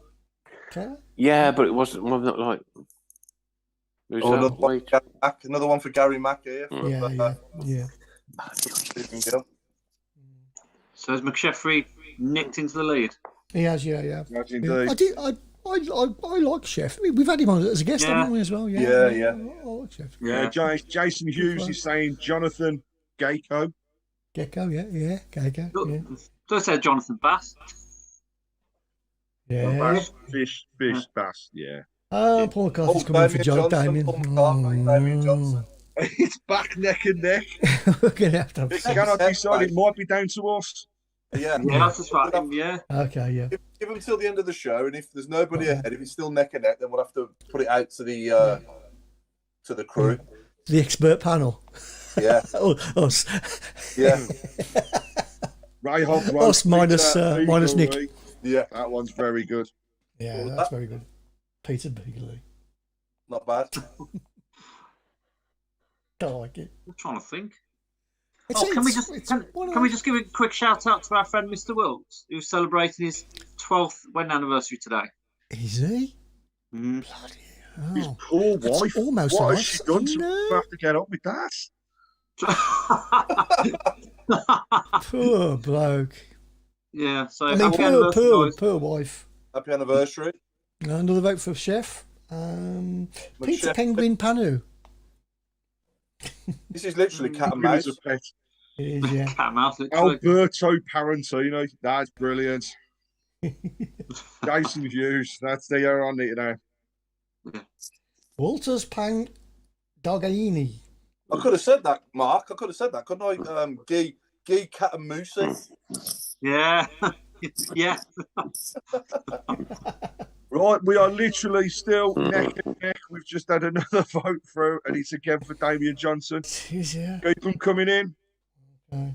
Okay. Yeah, but it wasn't one that like. Who's Oh, that? another one for Gary Mack here. Yeah. Stephen Gill. So has McSheffrey nicked into the lead? He has, yeah. That's Yeah. indeed. I like Chef. I mean, we've had him on as a guest, Yeah. haven't we, as well? Yeah. I like Chef. Yeah. Jason Hughes is saying Jonathan Gayco. Gecko, yeah. Gecko, yeah. Don't say Jonathan Bass. Yeah. Fish, Bass, yeah. Paul McCarthy's coming for John Damien. Paul McCarthy, Damien Johnson. It's back neck and neck. We're going to have to It cannot decide. It might be down to us. Yeah. Yeah, that's right. Yeah. Okay, yeah. Give them till the end of the show, and if there's nobody ahead, if it's still neck and neck, then we'll have to put it out to the crew. The expert panel. Yeah. Us. Yeah. Ray Hogg, Us minus Nick. Yeah. That one's very good. Yeah, that's very good. Peter Beagley. Not bad. Don't like it. I'm trying to think. It's Can we just give a quick shout out to our friend Mr. Wilkes, who's celebrating his 12th wedding anniversary today? Is he? Mm. Bloody His hell. poor That's wife. almost What nice. has she done I to know. have to get up with that? Poor bloke. Yeah, so I mean, happy anniversary, guys. poor wife. Happy anniversary. Another vote for Chef. Peter Chef. Penguin Panu. This is literally cat and Him mouse. as a pet. It is, yeah. Cat and mouse, literally. Alberto Parentino. That's brilliant. Jason Hughes. That's the year on it now. Walters Pang Dogaini. I could have said that, Mark. I could have said that, couldn't I? Guy Cat and Moosey. Yeah. Yeah. Right, we are literally still neck and neck. We've just had another vote through, and it's again for Damian Johnson. It is, yeah. Keep them coming in. Okay.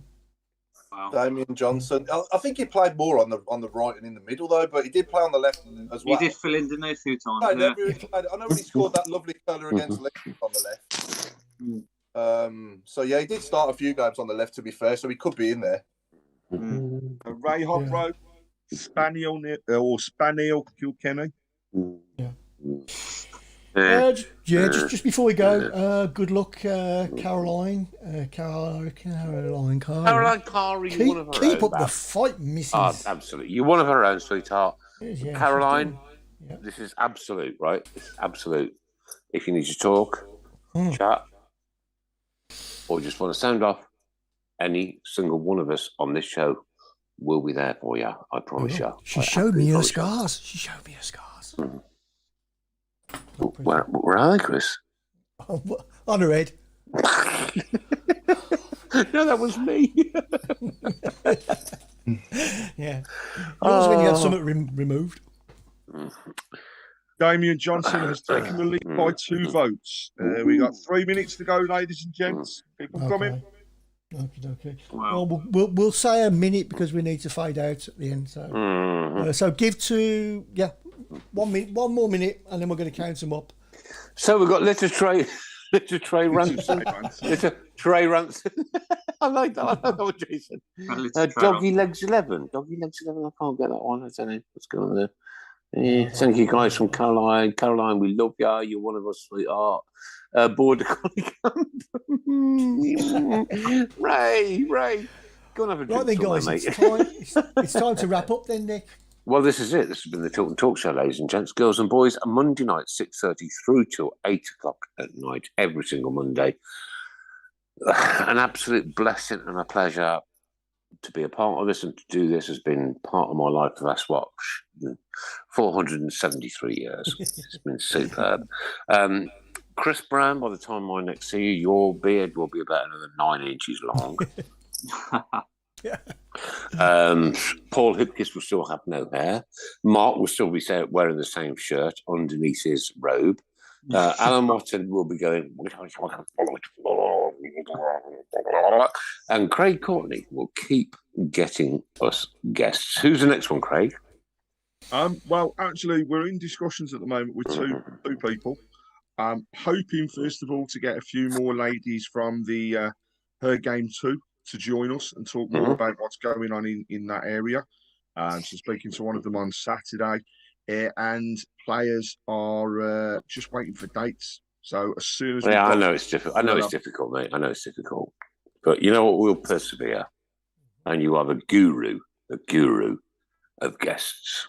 Wow. Damian Johnson. I think he played more on the right and in the middle though, but he did play on the left as well. He did fill in, didn't he, a few times? Played Yeah. every- I know when he scored that lovely curler against Leeds on the left. So yeah, he did start a few games on the left. To be fair, so he could be in there. Ray Hopro, Spaniel Kilkenny. Just before we go, good luck, Caroline. Caroline Carr. Caroline Carr, you're one of her Keep own. up the fight, Mrs. Oh, absolutely. You're one of her own, sweetheart. Yes, yeah, Caroline, she's doing- yeah. this is absolute, right? This is absolute. If you need to talk, chat, or just want to sound off, any single one of us on this show will be there for you. I promise you. She I showed me absolutely her promise you. scars. She showed me her scars. Where are they, Chris? On her head. No, that was me. Yeah. Yours when you had something removed. Damian Johnson has taken the lead by 2 votes. We got 3 minutes to go, ladies and gents. People coming. Okay. Wow. Well, we'll say a minute because we need to fade out at the end. So, so give to 1 minute, 1 more minute, and then we're going to count them up. So we've got Little Trey Ransom. Little Trey Ransom. I like that. I like that one, Jason. Doggy Legs 11. Doggy Legs 11. I can't get that one. I don't know what's going on there. Yeah, thank you guys from Caroline. Caroline, we love you. You're one of us, sweetheart. Border Collie Camp. Ray. Go and have a drink. Right then, guys, mate. it's time to wrap up then, Nick. Well, this is it. This has been the Tilton Talk Show, ladies and gents, girls and boys. A Monday night, 6:30 through till 8 o'clock at night, every single Monday. An absolute blessing and a pleasure to be a part of this, and to do this has been part of my life for the last, 473 years. It's been superb. Chris Browne, by the time I next see you, your beard will be about another 9 inches long. Paul Hipkiss will still have no hair. Mark will still be wearing the same shirt underneath his robe. Alan Watson will be going, and Craig Courtney will keep getting us guests. Who's the next one, Craig? Well, actually, we're in discussions at the moment with two people. Hoping, first of all, to get a few more ladies from the Her Game 2 to join us and talk more about what's going on in that area. So speaking to one of them on Saturday, and players are just waiting for dates. So as soon as I know it's difficult. I know it's difficult, mate. I know it's difficult, but you know what? We'll persevere, and you are the guru of guests.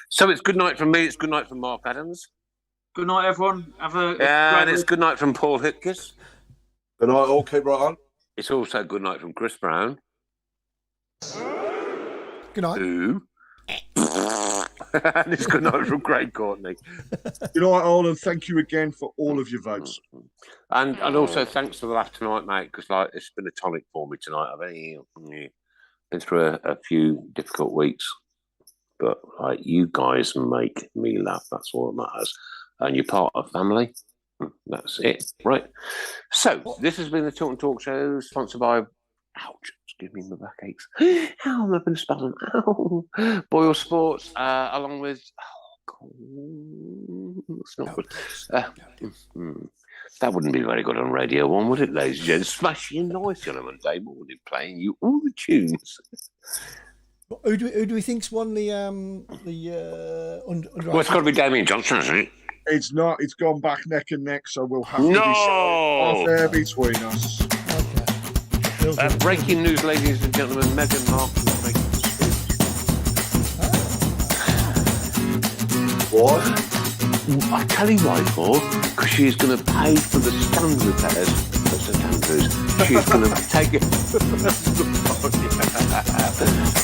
So it's good night from me. It's good night from Mark Adams. Good night, everyone. Have a And it's good night from Paul Hipkiss. Good night, all. Keep right on. It's also good night from Chris Browne. Good night. Who? And it's good night from Craig Courtney. Good night, all, and thank you again for all of your votes. And also thanks for the laugh tonight, mate, because it's been a tonic for me tonight. I've been through a few difficult weeks, but you guys make me laugh. That's all that matters. And you're part of family. That's it, right? So this has been the Tilton Talk Show, sponsored by. Ouch! Give me my backaches. Ow, I'm having a spasm. Ow. Boyle Sports, along with. It's not good. That wouldn't be very good on Radio 1, would it, ladies and gents? Smashing noise on a Monday morning, playing you all the tunes. Who do we think's won the under? Well, it's got to be Damien Johnson, isn't it? It's not. It's gone back neck and neck, so we'll have to No! decide off air between us. Okay. Breaking news, ladies and gentlemen. Meghan Markle is making a speech. What? I tell you why, for because she's going to pay for the stand repairs at St Andrews. She's going to take it.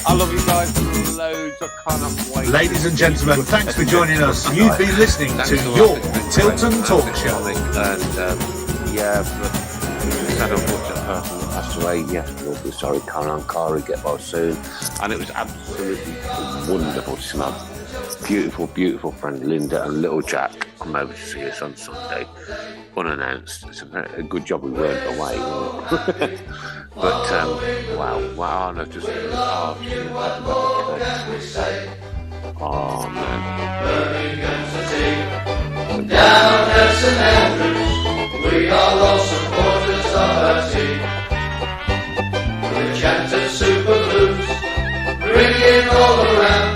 I love you guys loads. I cannot wait. Ladies and gentlemen, thanks for joining us. You've been listening to your Tilton Talk Show. And yeah, but that unfortunate person that passed away, yes, we'll be sorry, Kari, get well soon. And it was absolutely wonderful to see my beautiful, beautiful friend Linda and little Jack come over to see us on Sunday, unannounced. It's a good job we weren't away. But wow, no, just oh man. Down at St Andrews, we are all supporters of our team. The chant of Super Blues, ringing all around.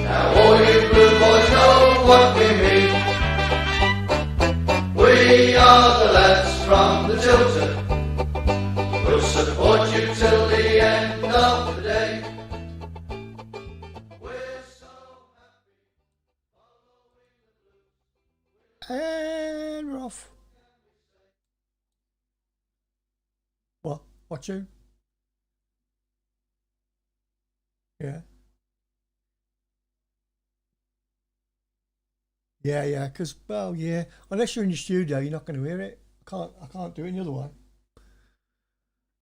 Now all you blue boys know what we mean. We are the lads from the Tilton. We'll support you till the end of the day. We're so happy. And we're off. What tune? Yeah. Yeah, because, unless you're in the studio, you're not going to hear it. I can't do it any other way.